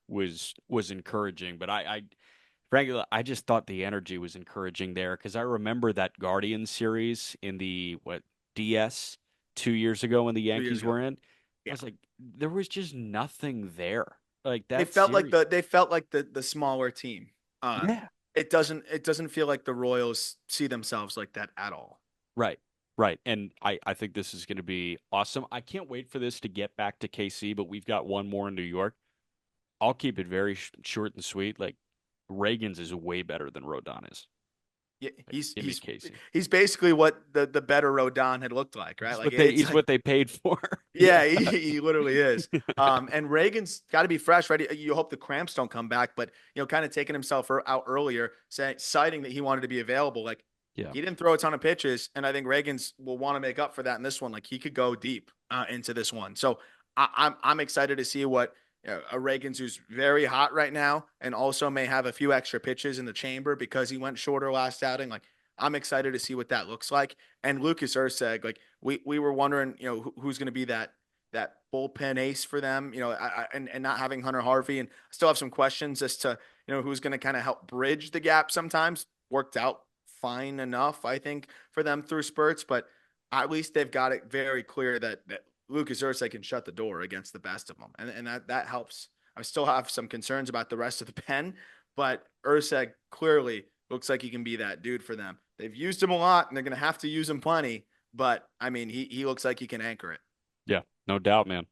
was encouraging. But frankly, I just thought the energy was encouraging there because I remember that Guardian series in the DS 2 years ago when the 2 years Yankees ago, were in. I yeah. was like, there was just nothing there. Like They that felt like series. the smaller team. Yeah. It doesn't feel like the Royals see themselves like that at all. Right. Right. And I think this is going to be awesome. I can't wait for this to get back to KC, but we've got one more in New York. I'll keep it very short and sweet. Like Reagan's is way better than Rodon is. Yeah, Like, he's give me he's Casey. he's basically what the better Rodon had looked like, right? He's Like what they it's he's like what they paid for. yeah, Yeah. he literally is. And Reagan's got to be fresh, right? You hope the cramps don't come back, but kind of taking himself out earlier, citing that he wanted to be available. Like Yeah. he didn't throw a ton of pitches, and I think Reagan's will want to make up for that in this one. Like he could go deep into this one, so I'm excited to see what a Reagan's who's very hot right now, and also may have a few extra pitches in the chamber because he went shorter last outing. Like I'm excited to see what that looks like. And Lucas Urseg, like we were wondering, who's going to be that bullpen ace for them, and not having Hunter Harvey, and I still have some questions as to who's going to kind of help bridge the gap. Sometimes worked out fine enough, I think, for them through spurts, but at least they've got it very clear that Lucas Ursay can shut the door against the best of them, and that helps. I still have some concerns about the rest of the pen, but Ursay clearly looks like he can be that dude for them. They've used him a lot, and they're going to have to use him plenty. But I mean, he looks like he can anchor it. Yeah. No doubt, man.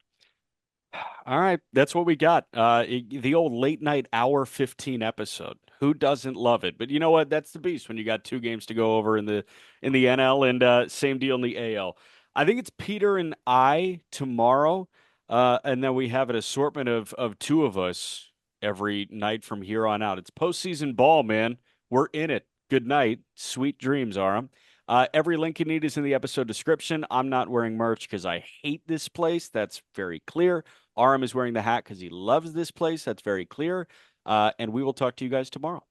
All right, that's what we got. The old late night hour 15 episode. Who doesn't love it? But you know what? That's the beast when you got two games to go over in the NL and same deal in the AL. I think it's Peter and I tomorrow, and then we have an assortment of two of us every night from here on out. It's postseason ball, man. We're in it. Good night. Sweet dreams, Aram. Every link you need is in the episode description. I'm not wearing merch because I hate this place. That's very clear. Aram is wearing the hat because he loves this place. That's very clear. And we will talk to you guys tomorrow.